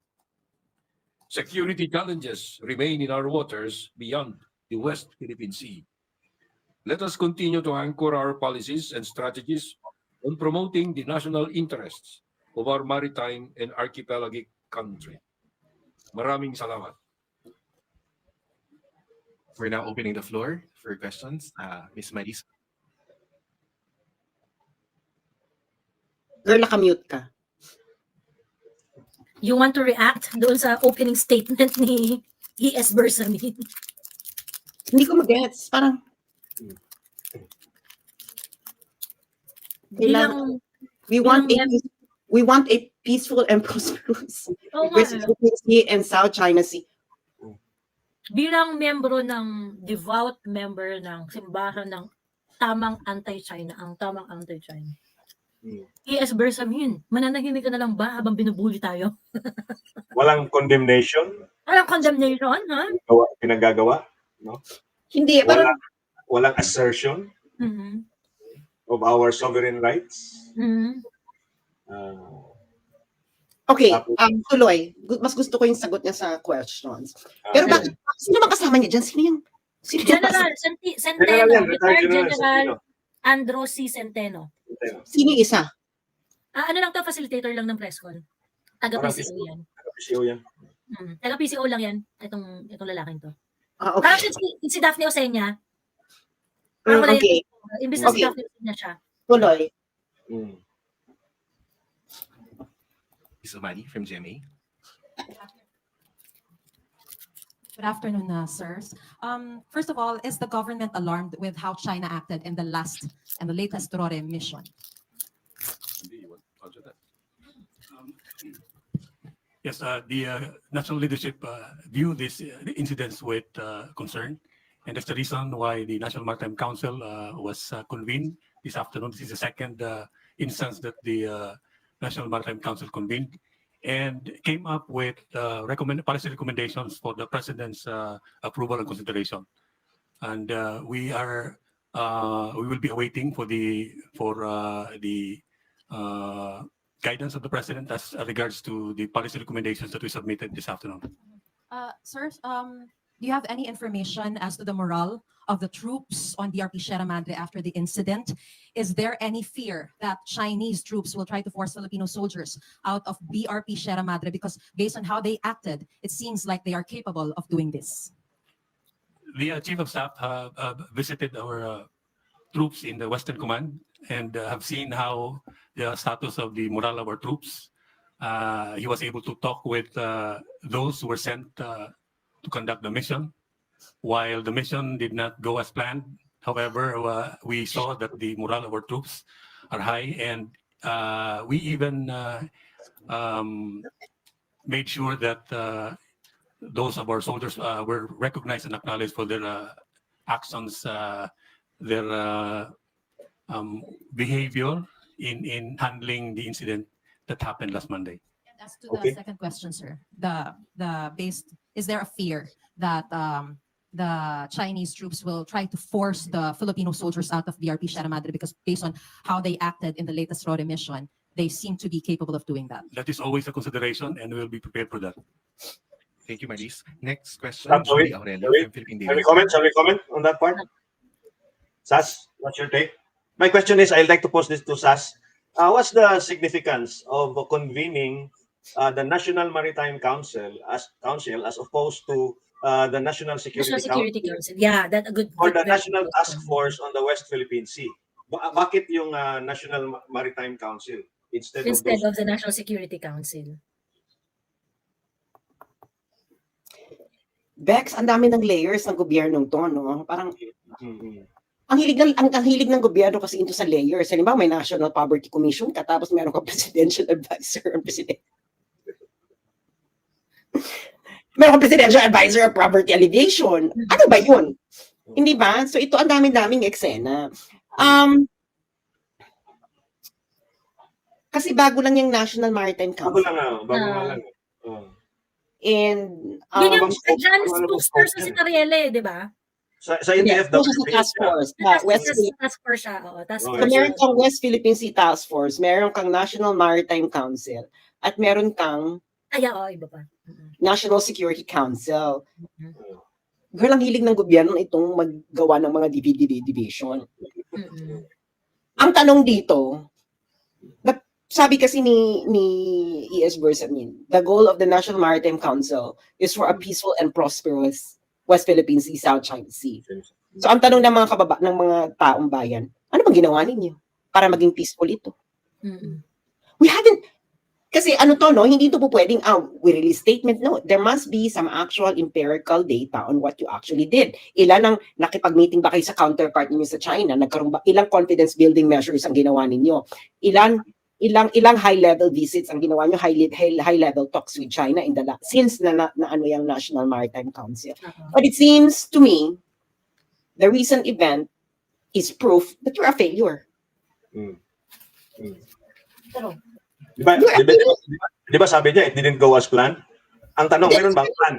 Speaker 5: Security challenges remain in our waters beyond the West Philippine Sea. Let us continue to anchor our policies and strategies on promoting the national interests of our maritime and archipelagic country. Maraming salamat.
Speaker 4: We're now opening the floor for questions. Ms. Marisa.
Speaker 1: Girl, nakamute ka.
Speaker 3: You want to react doon sa opening statement ni E.S. Bersamin?
Speaker 1: Hindi ko mag-gets. Parang,
Speaker 3: Bilang,
Speaker 1: we want a peaceful and prosperous
Speaker 3: Oo nga
Speaker 1: West
Speaker 3: eh.
Speaker 1: Philippine Sea and South China Sea.
Speaker 3: Bilang membro devout member ng simbahan ng tamang anti-China, ang tamang anti-China. E.S. Bersamin, mananahimik ka na lang ba habang binubuli tayo?
Speaker 2: Walang condemnation,
Speaker 3: Walang condemnation, ha?
Speaker 2: pinagagawa, no?
Speaker 1: Hindi, parang,
Speaker 2: Walang assertion
Speaker 3: Mhm.
Speaker 2: of our sovereign rights.
Speaker 3: Mhm.
Speaker 1: okay, tuloy. Mas gusto ko yung sagot niya sa questions. Pero bakit, sino naman kasama niya dyan? Sino yung
Speaker 3: General
Speaker 2: General yan,
Speaker 3: Centeno,
Speaker 2: retired
Speaker 3: retired
Speaker 2: General
Speaker 3: General
Speaker 2: Centeno.
Speaker 3: Andro C. Centeno.
Speaker 1: Sino yung isa?
Speaker 3: Ano lang to, facilitator lang ng presscon. Taga-PCO yan.
Speaker 2: PCO yan.
Speaker 3: Taga-PCO lang yan, itong lalaking to.
Speaker 1: Okay.
Speaker 3: Parang si Daphne Osenia, parang wala
Speaker 1: Okay,
Speaker 3: yung, imbis na si
Speaker 1: Okay.
Speaker 3: Daphne Osenia siya.
Speaker 1: tuloy.
Speaker 4: Ms. Umani from GMA.
Speaker 6: Good afternoon, sirs. First of all, is the government alarmed with how China acted in the latest Rore mission?
Speaker 7: Yes, the national leadership view this incidents with concern, and that's the reason why the National Maritime Council was convened this afternoon. This is the second instance that the National Maritime Council convened and came up with policy recommendations for the President's approval and consideration. And we will be awaiting for the guidance of the President as regards to the policy recommendations that we submitted this afternoon.
Speaker 6: Sirs, do you have any information as to the morale of the troops on BRP Sierra Madre after the incident? Is there any fear that Chinese troops will try to force Filipino soldiers out of BRP Sierra Madre? Because based on how they acted, it seems like they are capable of doing this.
Speaker 7: The Chief of Staff visited our troops in the Western Command and have seen how the status of the morale of our troops. He was able to talk with those who were sent to conduct the mission. While the mission did not go as planned, however, we saw that the morale of our troops are high, and we even made sure that those of our soldiers were recognized and acknowledged for their actions, their behavior in handling the incident that happened last Monday.
Speaker 6: And as to the
Speaker 2: Okay.
Speaker 6: second question, sir, is there a fear that the Chinese troops will try to force the Filipino soldiers out of BRP Sierra Madre because based on how they acted in the latest Rode mission, they seem to be capable of doing that?
Speaker 7: That is always a consideration, and we'll be prepared for that.
Speaker 4: Thank you, Maris. Next question,
Speaker 2: Stop,
Speaker 4: Julie
Speaker 2: Joey.
Speaker 4: Aurelio
Speaker 2: Joey,
Speaker 4: from Philippine
Speaker 2: Shall we
Speaker 4: Daily.
Speaker 2: comment? Shall we comment on that part? Sas, what's your take? My question is, I'd like to pose this to Sas. What's the significance of convening the National Maritime Council as opposed to the National Security,
Speaker 3: National Security
Speaker 2: Council
Speaker 3: Council. Yeah, that a good.
Speaker 2: or
Speaker 3: good-
Speaker 2: the
Speaker 3: very
Speaker 2: National
Speaker 3: good
Speaker 2: Task
Speaker 3: question.
Speaker 2: Force on the West Philippine Sea? Bakit yung National Maritime Council instead of
Speaker 3: Instead
Speaker 2: those?
Speaker 3: of the National Security Council.
Speaker 1: Bex, ang dami ng layers ng gobyernong to, no? Parang
Speaker 2: Mhm.
Speaker 1: ang hilig ng gobyerno kasi into sa layers. Halimbawa, may National Poverty Commission ka, tapos meron ka presidential advisor ang president. Meron ka presidential advisor on poverty alleviation. Ano ba yun? Hindi ba? So ito ang daming eksena. Kasi bago lang yung National Maritime
Speaker 2: Bago
Speaker 1: Council.
Speaker 2: lang, bago nga lang. Oh.
Speaker 1: And
Speaker 3: Yun yung
Speaker 2: bang scope?
Speaker 3: dyan,
Speaker 2: Ano bang
Speaker 3: spokesperson
Speaker 2: scope
Speaker 3: si
Speaker 2: yan?
Speaker 3: Marielle, di ba?
Speaker 2: Sa
Speaker 1: hindi,
Speaker 2: NTF
Speaker 1: doon siya sa task force. West Philippine.
Speaker 3: Task force siya. Oo, task
Speaker 2: Oh,
Speaker 1: So,
Speaker 3: force.
Speaker 2: yes,
Speaker 1: meron kang West Philippine Sea Task Force, meron kang National Maritime Council, at meron kang
Speaker 3: Ay, oo, iba pa.
Speaker 1: National Security Council. Girl, ang hilig ng gobyerno itong maggawa ng mga division.
Speaker 3: Mm-mm.
Speaker 1: Ang tanong dito, sabi kasi ni E.S. Bersamin, the goal of the National Maritime Council is for a peaceful and prosperous West Philippine Sea, South China Sea. So ang tanong ng mga taong bayan, ano bang ginawa ninyo para maging peaceful ito?
Speaker 3: Mm-mm.
Speaker 1: We haven't, kasi ano to, no, hindi ito po pwedeng, we release statement. No, there must be some actual empirical data on what you actually did. Ilan ang nakipag-meeting ba kayo sa counterpart ninyo sa China? Nagkaroon ba, ilang confidence building measures ang ginawa ninyo? Ilang high-level visits ang ginawa nyo, high-level talks with China since na ano yung National Maritime Council. But it seems to me, the recent event is proof that you're a failure.
Speaker 3: Pero,
Speaker 2: Di ba sabi niya, it didn't go as planned? Ang tanong, meron bang plan?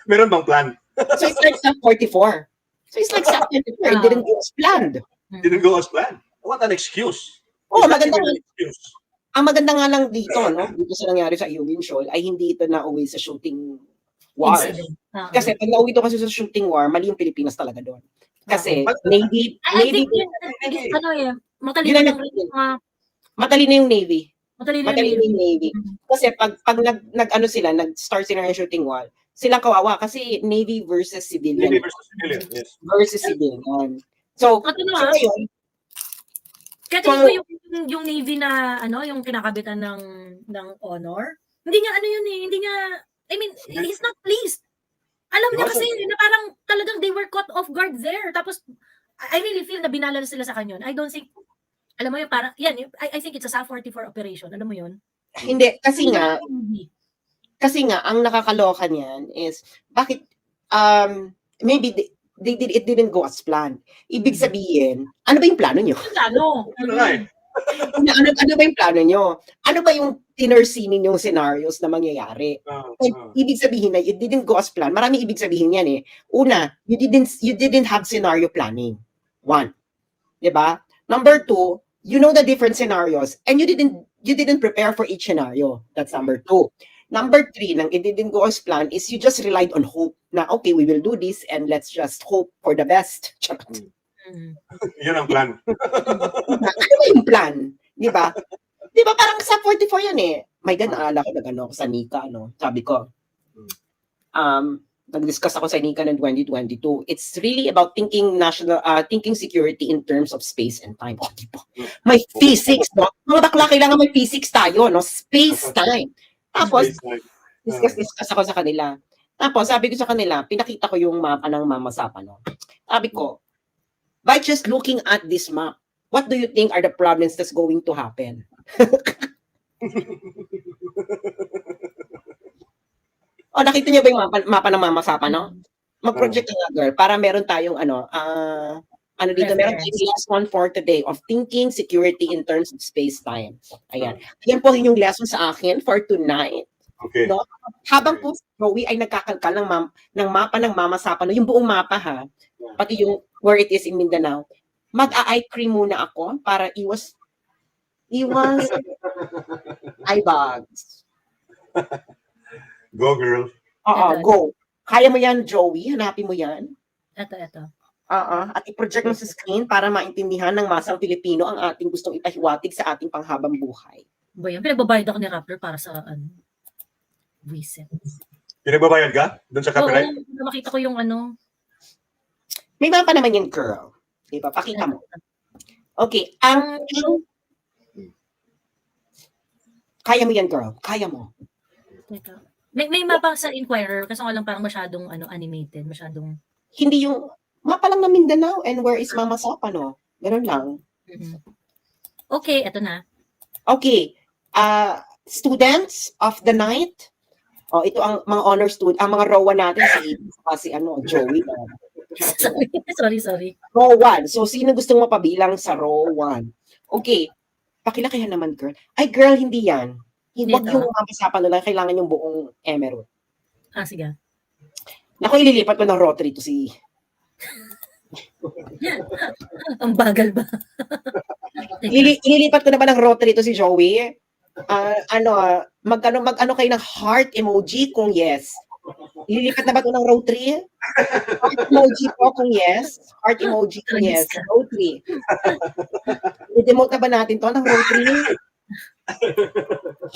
Speaker 2: Meron bang plan?
Speaker 1: So it's like SAP 44. It didn't go as planned.
Speaker 2: Didn't go as planned. What an excuse.
Speaker 1: Oh,
Speaker 2: Is that
Speaker 1: maganda
Speaker 2: even
Speaker 1: nga.
Speaker 2: an excuse?
Speaker 1: Ang maganda nga lang dito, no, dito sa nangyari sa Ewing Shoal, ay hindi ito nauwi sa shooting war.
Speaker 3: incident. Oo.
Speaker 1: Kasi pag nauwi ito kasi sa shooting war, mali yung Pilipinas talaga doon. Kasi Navy,
Speaker 3: I think yun, ano eh, matalino
Speaker 1: Yun ang
Speaker 3: lang rin yung mga,
Speaker 1: matalino yung Navy.
Speaker 3: matalino
Speaker 1: Matalino
Speaker 3: yung
Speaker 1: yung Navy. Kasi pag nag-ano sila, nag-start sila ng shooting war, silang kawawa kasi Navy versus civilian.
Speaker 2: Navy versus civilian, yes.
Speaker 1: Versus civilian. So,
Speaker 3: At ano
Speaker 1: so ngayon,
Speaker 3: Kaya
Speaker 1: So-
Speaker 3: tingin ko yung Navy na, ano, yung kinakabitan ng honor, hindi niya ano yun eh, hindi niya, I mean, he's not pleased. Alam niya kasi na parang talagang they were caught off guard there. Tapos, I really feel na binala sila sa kanyon. I don't think, alam mo yun, parang, yan, I think it's a SAF 44 operation. Alam mo yun?
Speaker 1: hindi, kasi nga,
Speaker 3: Hindi.
Speaker 1: ang nakakaloka niyan is, bakit, maybe it didn't go as planned. Ibig sabihin, ano ba yung plano nyo?
Speaker 3: Ano?
Speaker 2: Ano nga eh.
Speaker 1: ano ba yung plano nyo? Ano ba yung tinersinin yung scenarios na mangyayari? Ibig sabihin na it didn't go as planned. Maraming ibig sabihin yan eh. Una, you didn't have scenario planning. One. Diba? Number two, you know the different scenarios and you didn't prepare for each scenario. That's number two. Number three, nang it didn't go as planned, is you just relied on hope. Na, okay, we will do this and let's just hope for the best.
Speaker 3: Mm.
Speaker 2: Yun ang plan.
Speaker 1: Ano ba yung plan? Di ba? Di ba parang sa 44 yan eh. My God, naalala ko na gano'n sa Nika, no? Sabi ko, nag-discuss ako sa Nika ng 2022. It's really about thinking thinking security in terms of space and time. Oh, di ba? May physics, no? Mga bakla, kailangan may physics tayo, no? Space, time. Tapos, discuss ako sa kanila. Tapos, sabi ko sa kanila, pinakita ko yung mapa ng Mama Sapa, no? Sabi ko, by just looking at this map, what do you think are the problems that's going to happen? Oh, nakita niyo ba yung mapa ng Mama Sapa, no? Mag-project ka nga, girl, para meron tayong dito, meron tayong lesson for today of thinking security in terms of space-time. Ayan. Ayan po yung lesson sa akin for tonight.
Speaker 2: Okay.
Speaker 1: No? Habang po si Joey ay nagkakalkal ng mapa ng Mama Sapa, no? Yung buong mapa ha, pati yung where it is in Mindanao, mag-eye cream muna ako para iwas eye bags.
Speaker 2: Go, girl.
Speaker 1: Oo,
Speaker 3: Ito.
Speaker 1: go. Kaya mo yan, Joey. Hanapin mo yan.
Speaker 3: Ito.
Speaker 1: At i-project mo sa screen para maintindihan ng masang Pilipino ang ating gustong ipahiwatig sa ating panghabang buhay.
Speaker 3: Ba yan? Pinagbabayad ako ni Rappler para sa visit.
Speaker 2: Pinagbabayad ka? Doon sa copyright?
Speaker 3: Oo, makita ko yung
Speaker 1: May mapa naman yan, girl. Diba? Pakita mo. Okay. Kaya mo yan, girl. Kaya mo.
Speaker 3: Teka. May mapa sa Inquirer kasi lang parang masyadong animated, masyadong
Speaker 1: Hindi yung mapa lang na Mindanao and where is Mama Sapa, no? Ganun lang.
Speaker 3: Okay, eto na.
Speaker 1: Okay. Students of the night. Oh, ito ang mga honor student, ang mga rowa natin si Joey.
Speaker 3: Sorry.
Speaker 1: Row 1. So, sino gustong mapabilang sa row 1? Okay. Pakilakihan naman, girl. Ay, girl, hindi yan. Huwag
Speaker 3: Dito.
Speaker 1: yung mapasapan na lang. Kailangan yung buong emerald.
Speaker 3: Sige.
Speaker 1: Naku, ililipat ko ng rotary to si...
Speaker 3: Ang bagal ba?
Speaker 1: Ililipat ko na ba ng rotary to si Joey? Mag-ano kayo ng heart emoji kung yes. Ililipat na ba ito ng row 3? Heart emoji po kung yes. Heart emoji kung yes. Row 3. I-demote na ba natin to ng row 3?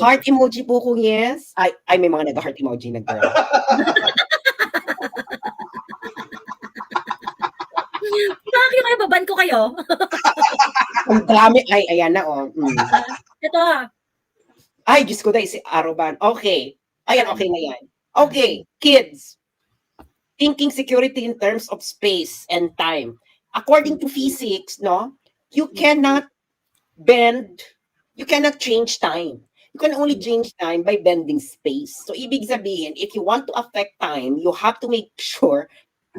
Speaker 1: Heart emoji po kung yes. Ay may mga nag-heart emoji na girl.
Speaker 3: Bakit kayo baban ko kayo?
Speaker 1: Ang dami. Ay, ayan na, oh.
Speaker 3: Ito
Speaker 1: Ay, Diyos ko dahil si Aroban. Okay. Ayan, okay na yan. Okay, kids. Thinking security in terms of space and time. According to physics, no, you cannot change time. You can only change time by bending space. So, ibig sabihin, if you want to affect time, you have to make sure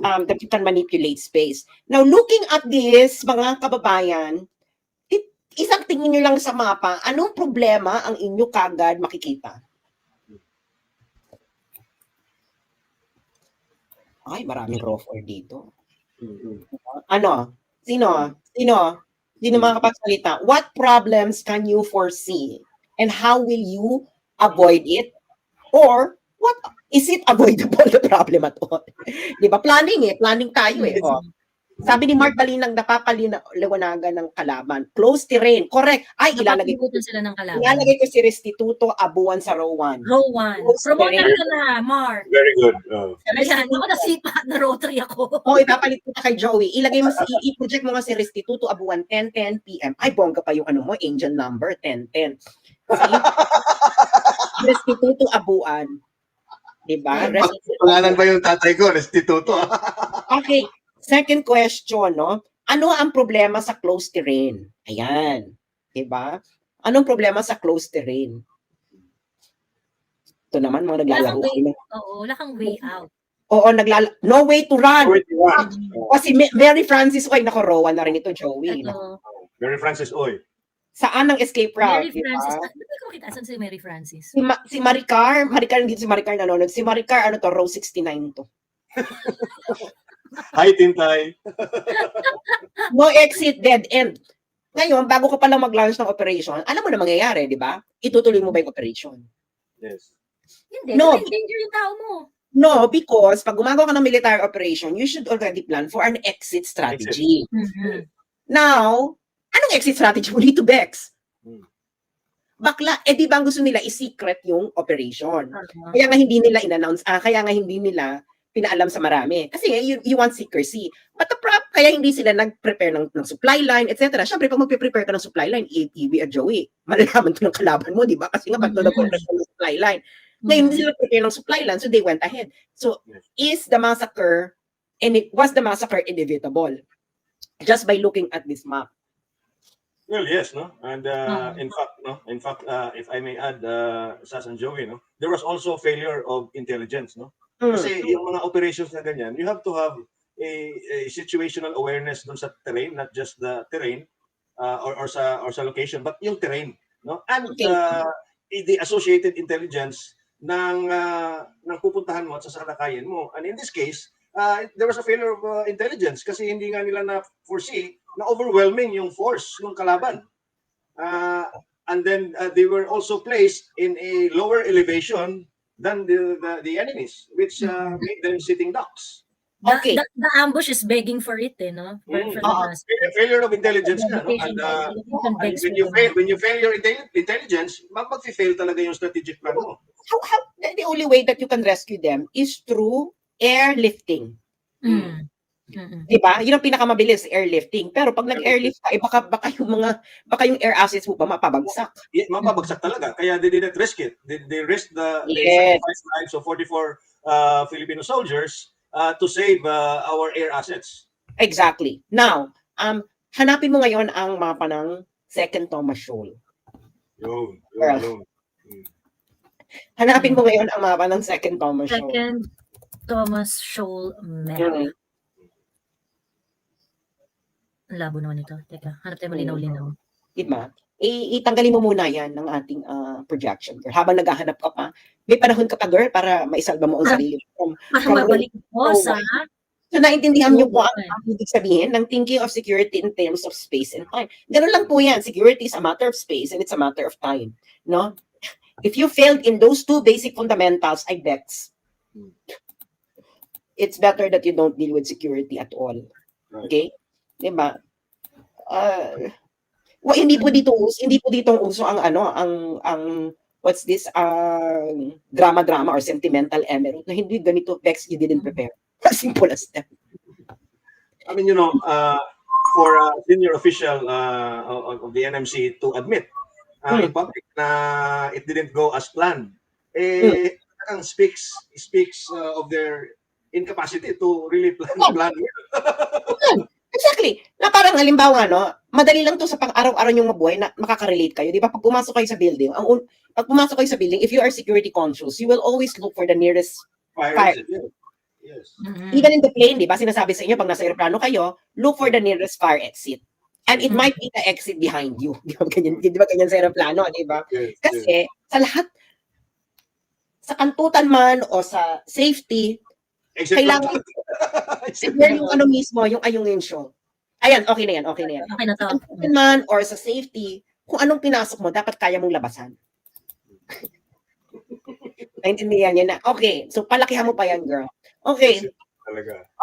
Speaker 1: that you can manipulate space. Now, looking at this, mga kababayan, isang tingin nyo lang sa mapa, anong problema ang inyo kagad makikita? Ay, maraming raw for dito. Sino makakapagsalita? What problems can you foresee? And how will you avoid it? Or, what is it avoidable the problem at all? Di ba? Planning tayo eh. Oh. Sabi ni Mark Balinang, napapaliwanagan ng kalaban. Close terrain. Correct. Ay, ilalagay
Speaker 3: sila ng kalaban.
Speaker 1: Ilalagay ko si Restituto Abuan sa row 1.
Speaker 3: Row 1. Promoter ka na, Mark.
Speaker 2: Very good.
Speaker 3: Ayan, ako nasipa na rotary ako.
Speaker 1: Ipapalit ko kay Joey. Ilagay mo i-project mo nga si Restituto Abuan 10:10 PM. Ay, bongga pa yung angel number 10:10. Restituto Abuan. Diba?
Speaker 2: Pangalan ba yung tatay ko? Restituto.
Speaker 1: Okay. Second question, no? Ano ang problema sa closed terrain? Ayan. Diba? Anong problema sa closed terrain? Ito naman, mga naglalaro.
Speaker 3: Wala kang way out.
Speaker 1: Oo, no way to run. Kasi Mary Francis, nakorowan na rin ito, Joey.
Speaker 2: Mary Francis Oy.
Speaker 1: Saan ang escape route?
Speaker 3: Mary Francis. Ano ko makita? Saan si Mary Francis?
Speaker 1: Si Maricar, hindi si Maricar nanonood. Si Maricar, row 69 to.
Speaker 2: Hi, Tintay.
Speaker 1: No exit, dead end. Ngayon, bago ka palang mag-launch ng operation, alam mo na mangyayari, di ba? Itutuloy mo ba yung operation?
Speaker 2: Yes.
Speaker 3: Hindi,
Speaker 1: No.
Speaker 3: danger yung tao mo.
Speaker 1: No, because pag gumagawa ka ng military operation, you should already plan for an exit strategy. Now, anong exit strategy mo dito, Bex? Bakla, di ba ang gusto nila i-secret yung operation? Kaya nga hindi nila in-announce, kaya nga hindi nila pinaalam sa marami. Kasi you want secrecy. But kaya hindi sila nag-prepare ng supply line, etc. Siyempre, pag mag-prepare ka ng supply line, Joey, malalaman to ng kalaban mo, di ba? Kasi nga, pag nag-prepare ka ng supply line. Ngayon, hindi sila prepare ng supply line, so they went ahead. So, was the massacre inevitable? Just by looking at this map.
Speaker 2: Well, yes, no, and in fact, if I may add, Sas and Joey, no, there was also failure of intelligence, no. Kasi yung mga operations na ganyan, you have to have a situational awareness dun sa terrain, not just the terrain or sa location, but yung terrain, no, and the associated intelligence ng pupuntahan mo at sa salakayin mo. And in this case, there was a failure of intelligence kasi hindi nga nila na-foresee na overwhelming yung force ng kalaban. And then they were also placed in a lower elevation than the enemies, which made them sitting ducks.
Speaker 1: Okay.
Speaker 3: The ambush is begging for it, no? For the
Speaker 2: Failure of intelligence nga, no? And when you fail your intelligence, mag-fail talaga yung strategic plan mo.
Speaker 1: How the only way that you can rescue them is through airlifting. Diba? Yun ang pinakamabilis, airlifting. Pero pag nag-airlift ka, baka yung air assets mo pa mapabagsak.
Speaker 2: Yeah, mapabagsak talaga. Kaya they didn't risk it. They risked the sacrifice lives of 44 Filipino soldiers to save our air assets.
Speaker 1: Exactly. Now, hanapin mo ngayon ang mapa ng Second Thomas Shoal.
Speaker 2: Yun.
Speaker 1: Hanapin mo ngayon ang mapa ng Second Thomas Shoal.
Speaker 3: Second Thomas Shoal map. Ang labo naman ito. Teka, hanap tayo malinaw-linaw.
Speaker 1: Diba? Itanggalin mo muna yan ng ating projection, girl. Habang naghahanap ka pa, may panahon ka pa, girl, para maisalba mo ang sarili.
Speaker 3: Para mabalik mo sa...
Speaker 1: So, naintindihan niyo po ang ibig sabihin ng thinking of security in terms of space and time. Ganun lang po yan. Security is a matter of space and it's a matter of time. No? If you failed in those two basic fundamentals, I bet it's better that you don't deal with security at all. Okay? Diba? Hindi po dito uso ang what's this drama or sentimental emerald na hindi ganito, Vex, you didn't prepare. As simple as that.
Speaker 2: I mean, for a senior official of the NMC to admit in public na it didn't go as planned, speaks of their incapacity to really plan.
Speaker 1: Exactly. Na parang halimbawa, madali lang to sa pang-araw-araw yung mabuhay na makaka-relate kayo. Di ba? Pag pumasok kayo sa building, if you are security conscious, you will always look for the nearest fire.
Speaker 2: Yes.
Speaker 1: Even in the plane, di ba? Sinasabi sa inyo, pag nasa aeroplano kayo, look for the nearest fire exit. And it might be the exit behind you. Di ba ganyan sa aeroplano, di ba?
Speaker 2: Yes,
Speaker 1: Kasi sa lahat, sa kantutan man o sa safety, kailangan yung mismo, yung show. Ayan, okay na yan.
Speaker 3: Okay na to.
Speaker 1: Sa man or sa safety, kung anong pinasok mo, dapat kaya mong labasan. Naintindihan niya na. Okay, so palakihan mo pa yan, girl. Okay.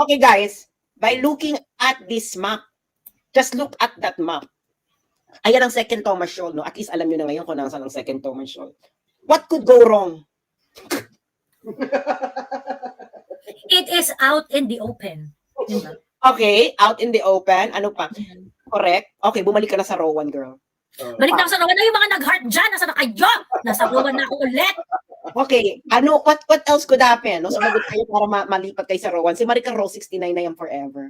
Speaker 1: Okay, guys. By looking at this map, just look at that map. Ayan ang Second Thomas Shoal, no? At least alam nyo na ngayon kung nasaan ang Second Thomas Shoal. What could go wrong?
Speaker 3: It is out in the open.
Speaker 1: Okay, out in the open. Ano pa? Correct? Okay, bumalik ka na sa Rowan, girl.
Speaker 3: Balik na ako sa Rowan. Yung mga nag-heart dyan, nasa na kayo? Nasa Rowan na ako ulit.
Speaker 1: Okay, what else could happen? No? Sumagot kayo para malipat kayo sa Rowan. Si Maricar Rose 69 na yan forever.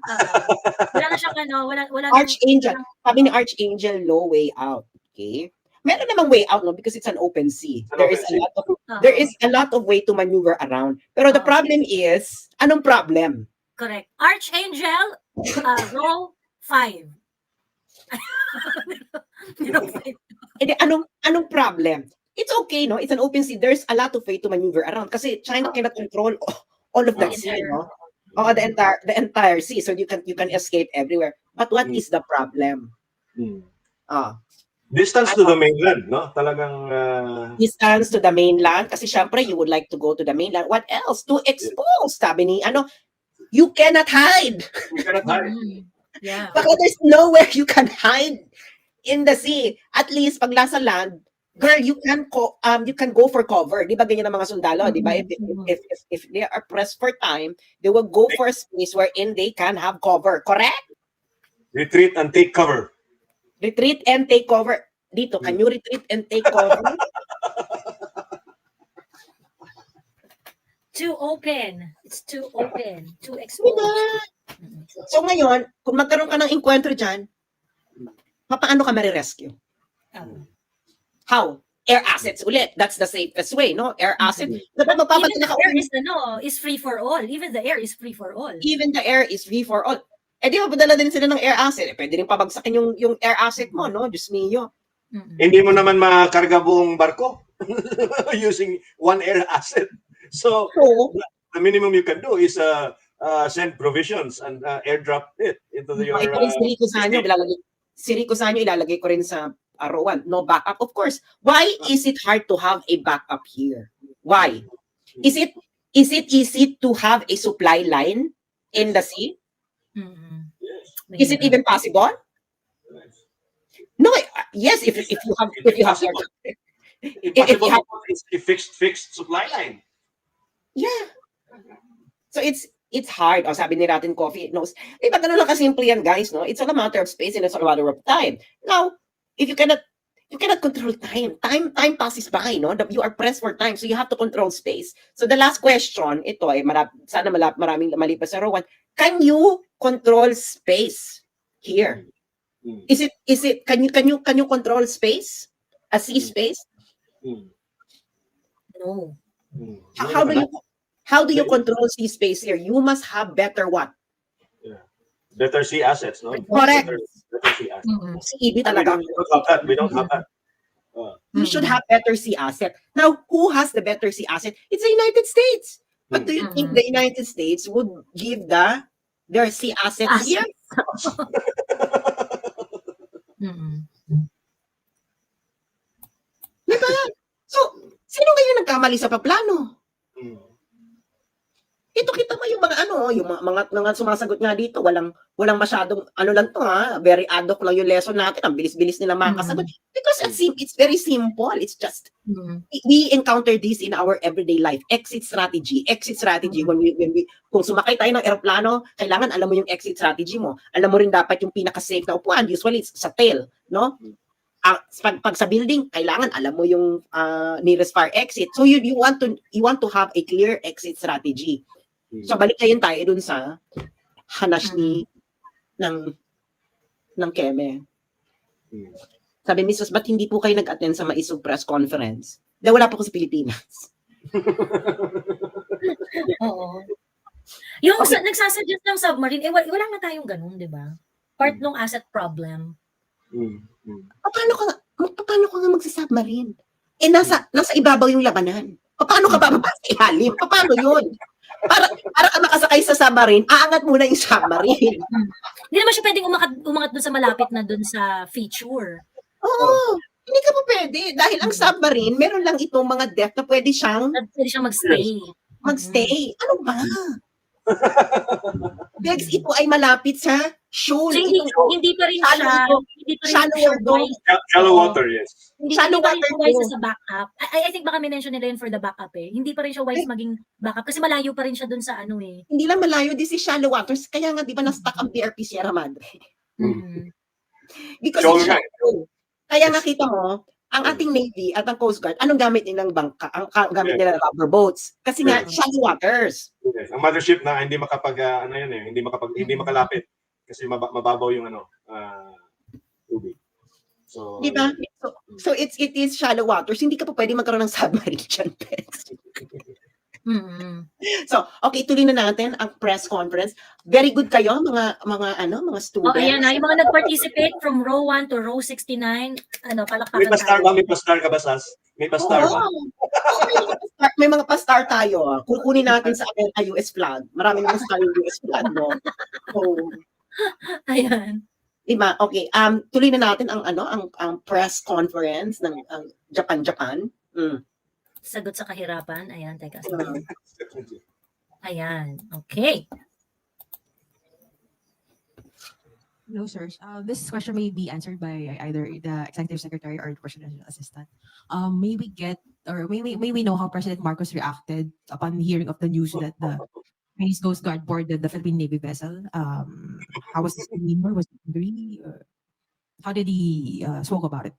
Speaker 3: Wala na siyang wala
Speaker 1: Archangel. Sabi ni Archangel, no way out. Okay? Meron namang way out, no, because it's an open sea. There is a lot of way to maneuver around. Pero the problem is, anong problem?
Speaker 3: Correct. Archangel, row 5.
Speaker 1: Anong problem? It's okay, no? It's an open sea. There's a lot of way to maneuver around kasi China cannot control all of that sea, no? The entire sea. So you can escape everywhere. But what is the problem?
Speaker 2: Distance to the mainland, no? Talagang
Speaker 1: distance to the mainland kasi syempre you would like to go to the mainland. What else? To expose, sabi ni you cannot hide.
Speaker 2: you cannot hide.
Speaker 3: Yeah.
Speaker 1: Baka there's nowhere you can hide in the sea. At least pag nasa land, girl, you can go for cover. Di ba ganyan ang mga sundalo, di ba? If they are pressed for time, they will go for a space wherein they can have cover. Correct?
Speaker 2: Retreat and take cover.
Speaker 1: Retreat and take cover. Dito, can you retreat and take cover?
Speaker 3: Too open. It's too open. Too exposed.
Speaker 1: Diba? So ngayon, kung magkaroon ka ng enkwentro dyan, paano ka marirescue? How? Air assets ulit. That's the safest way, no? Air assets. Dapat
Speaker 3: Even
Speaker 1: magpapadala ka
Speaker 3: the air
Speaker 1: ulit.
Speaker 3: is free for all. Even the air is free for all.
Speaker 1: Even the air is free for all. Eh di ba, padala din sila ng air asset. Eh, pwede rin pabagsakin yung air asset mo, no? Diyos mio.
Speaker 2: Hindi mo naman makarga buong barko using one air asset. So,
Speaker 1: So,
Speaker 2: the minimum you can do is send provisions and airdrop it into your...
Speaker 1: ito rin si Rico Sanyo, ilalagay ko rin sa Rowan. No backup. Of course. Why is it hard to have a backup here? Why? Is it easy to have a supply line in the sea? Is it even possible? No. Yes, if you have
Speaker 2: Impossible. Impossible
Speaker 1: have-
Speaker 2: because it's a fixed supply line.
Speaker 1: yeah. So it's hard. O sabi ni Ratin Coffee knows. Diba ganun lang kasimple yan, guys, no? It's all a matter of space and it's all a matter of time. Now, if you cannot control time. Time passes by, no? You are pressed for time, so you have to control space. So the last question, ito ay sana maraming mali pa sa Rowan. Can you control space here? Is it can you control space? A sea space?
Speaker 3: No.
Speaker 1: How do you control sea space here? You must have better what?
Speaker 2: Better sea assets, no?
Speaker 1: Correct.
Speaker 2: Better sea assets.
Speaker 1: CEB talaga.
Speaker 2: We don't have that.
Speaker 1: You should have better sea asset. Now, who has the better sea asset? It's the United States. But do you think the United States would give their sea assets here? Diba? So, sino ngayon nagkamali sa paplano? Ito kita mo yung mga sumasagot nga dito, walang masyadong lang to very ad hoc lang yung lesson natin, ang bilis-bilis nilang makasagot. Because it's very simple. It's just we encounter this in our everyday life. Exit strategy when we kung sumakay tayo ng eroplano, kailangan alam mo yung exit strategy mo. Alam mo rin dapat yung pinaka-safe na upuan, usually it's sa tail, no? Pag sa building, kailangan alam mo yung nearest fire exit. So you want to have a clear exit strategy. So balik ngayon tayo dun sa hanash ng Keme. Sabi ni Sus, ba't hindi po kayo nag-attend sa Maisog press conference? Dahil wala po ko sa Pilipinas.
Speaker 3: Oo. Yung nagsasuggest ng submarine, wala na tayong ganun, di ba? Part ng asset problem.
Speaker 1: Paano ka nga magsasubmarine? Eh, nasa ibabaw yung labanan. Paano ka bababa sa ilalim? Paano yun? Para ka makasakay sa submarine, aangat muna yung submarine.
Speaker 3: Hindi naman siya pwedeng umangat dun sa malapit na dun sa feature.
Speaker 1: Oo. Hindi ka po pwede. Dahil ang submarine, meron lang itong mga deck na pwede siyang
Speaker 3: Pwede siyang magstay.
Speaker 1: magstay. Ano ba? Dex, ito ay malapit sa shoal.
Speaker 3: So, hindi pa rin siya wise.
Speaker 2: Shallow water, yes.
Speaker 3: Hindi
Speaker 1: Shallow
Speaker 3: pa rin siya
Speaker 1: water
Speaker 3: wise
Speaker 1: po.
Speaker 3: sa backup. I think baka minention nila yun for the backup eh. Hindi pa rin siya wise maging backup kasi malayo pa rin siya dun sa ano eh.
Speaker 1: Hindi lang malayo, this is shallow waters. Kaya nga, di ba, na-stuck ang PRP Sierra Madre? Because
Speaker 2: Shoal
Speaker 1: it's
Speaker 2: nga.
Speaker 1: shallow. Kaya nakita mo, ang ating Navy at ang Coast Guard, anong gamit nilang bangka? Ang gamit nila rubber boats. Kasi nga, shallow waters.
Speaker 2: Yes. Ang mothership na hindi makapag hindi makalapit kasi mababaw yung tubig. So,
Speaker 1: Di ba? So it is shallow waters. Hindi ka pa pwede magkaroon ng submarine dyan, Pets. So, okay, tuloy na natin ang press conference. Very good kayo, mga students.
Speaker 3: Oh, ayan na. Yung mga nag-participate from row 1 to row 69, palakpakan
Speaker 2: may pastar
Speaker 3: tayo.
Speaker 2: ba? May pastar ka ba, Sas? May pastar ba?
Speaker 1: May mga pa-star tayo. Kukunin natin sa US flag. Maraming mga star yung US flag, no? So,
Speaker 3: Ayan.
Speaker 1: diba? Okay, tuloy na natin ang press conference ng Japan.
Speaker 3: Sagot sa kahirapan. Ayan, teka. Ayan. Okay.
Speaker 8: No, sirs. This question may be answered by either the executive secretary or the presidential assistant. May we get, or may we know how President Marcos reacted upon hearing of the news that the Chinese Coast Guard boarded the Philippine Navy vessel? How was his demeanor? Was he angry? How did he spoke about it?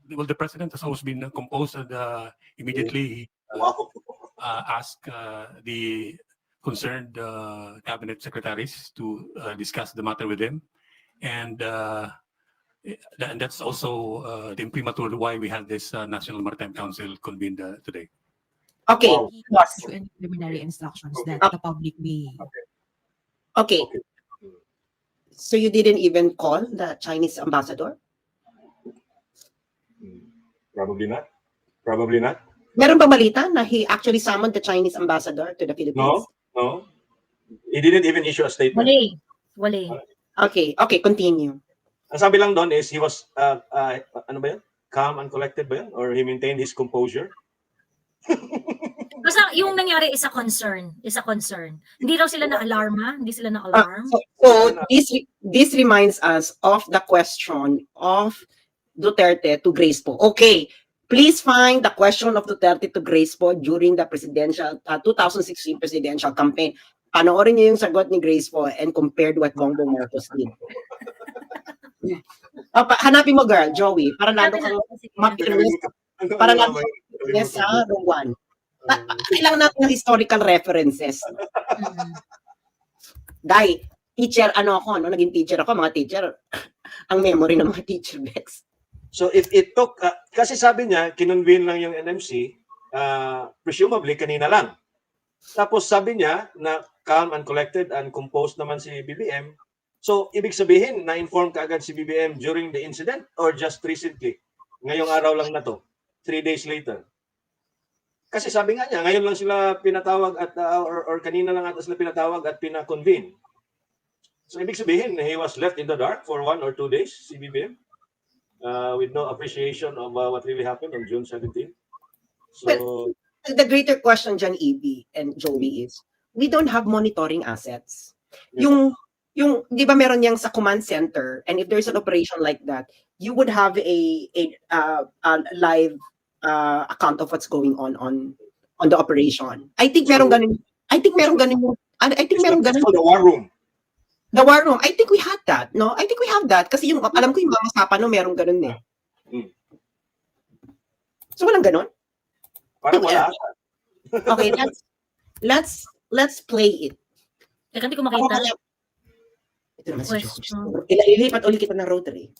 Speaker 7: Well, the president has always been composed, and immediately he
Speaker 2: Wow.
Speaker 7: asked the concerned cabinet secretaries to discuss the matter with him. And that's also the imprimatur why we had this National Maritime Council convened today.
Speaker 1: Okay,
Speaker 2: Wow.
Speaker 8: He
Speaker 1: boss.
Speaker 8: issued any preliminary instructions that
Speaker 1: Okay.
Speaker 8: the public may.
Speaker 1: Okay. So you didn't even call the Chinese ambassador?
Speaker 2: Probably not. Probably not.
Speaker 1: Meron ba balita na he actually summoned the Chinese ambassador to the Philippines?
Speaker 2: No. He didn't even issue a statement.
Speaker 3: Wale.
Speaker 1: Okay, continue.
Speaker 2: Ang sabi lang doon is he was, ano ba yun? Calm and collected ba yun? Or he maintained his composure?
Speaker 3: Basta yung nangyari is a concern. Hindi raw sila na-alarma. Hindi sila na-alarm.
Speaker 1: So this reminds us of the question of Duterte to Grace Poe. Okay, please find the question of Duterte to Grace Poe during the presidential 2016 presidential campaign. Panoorin niyo yung sagot ni Grace Poe and compared what Bongbong Marcos did. Hanapin mo, girl, Joey, para lalo kang mapirmes para lalo kang sa Rowan. Kailangan natin ng historical references. Dahil, teacher, naging teacher ako, mga teacher, ang memory ng mga teacher, Bex.
Speaker 2: So if it took, kasi sabi niya, kinonvene lang yung NMC, presumably kanina lang. Tapos sabi niya na calm and collected and composed naman si BBM. So ibig sabihin, na-inform ka agad si BBM during the incident or just recently? Ngayong araw lang na to, 3 days later. Kasi sabi nga niya, ngayon lang sila pinatawag at or kanina lang ata sila pinatawag at pina-convene. So ibig sabihin, he was left in the dark for 1 or 2 days, si BBM, with no appreciation of what really happened on June 17. So
Speaker 1: The greater question dyan, EB and Joey, is we don't have monitoring assets. Yung di ba meron yang sa command center, and if there's an operation like that, you would have a live account of what's going on the operation. I think meron ganun. I think meron ganun.
Speaker 2: the war room.
Speaker 1: The war room. I think we had that, no? I think we have that kasi yung alam ko yung mga sapa no meron ganun eh. So walang ganun.
Speaker 2: Parang wala.
Speaker 1: Okay, let's play it.
Speaker 3: Teka, hindi ko makita.
Speaker 1: Ito naman si
Speaker 3: Question.
Speaker 1: Joey. Ililipat ulit kita ng rotary.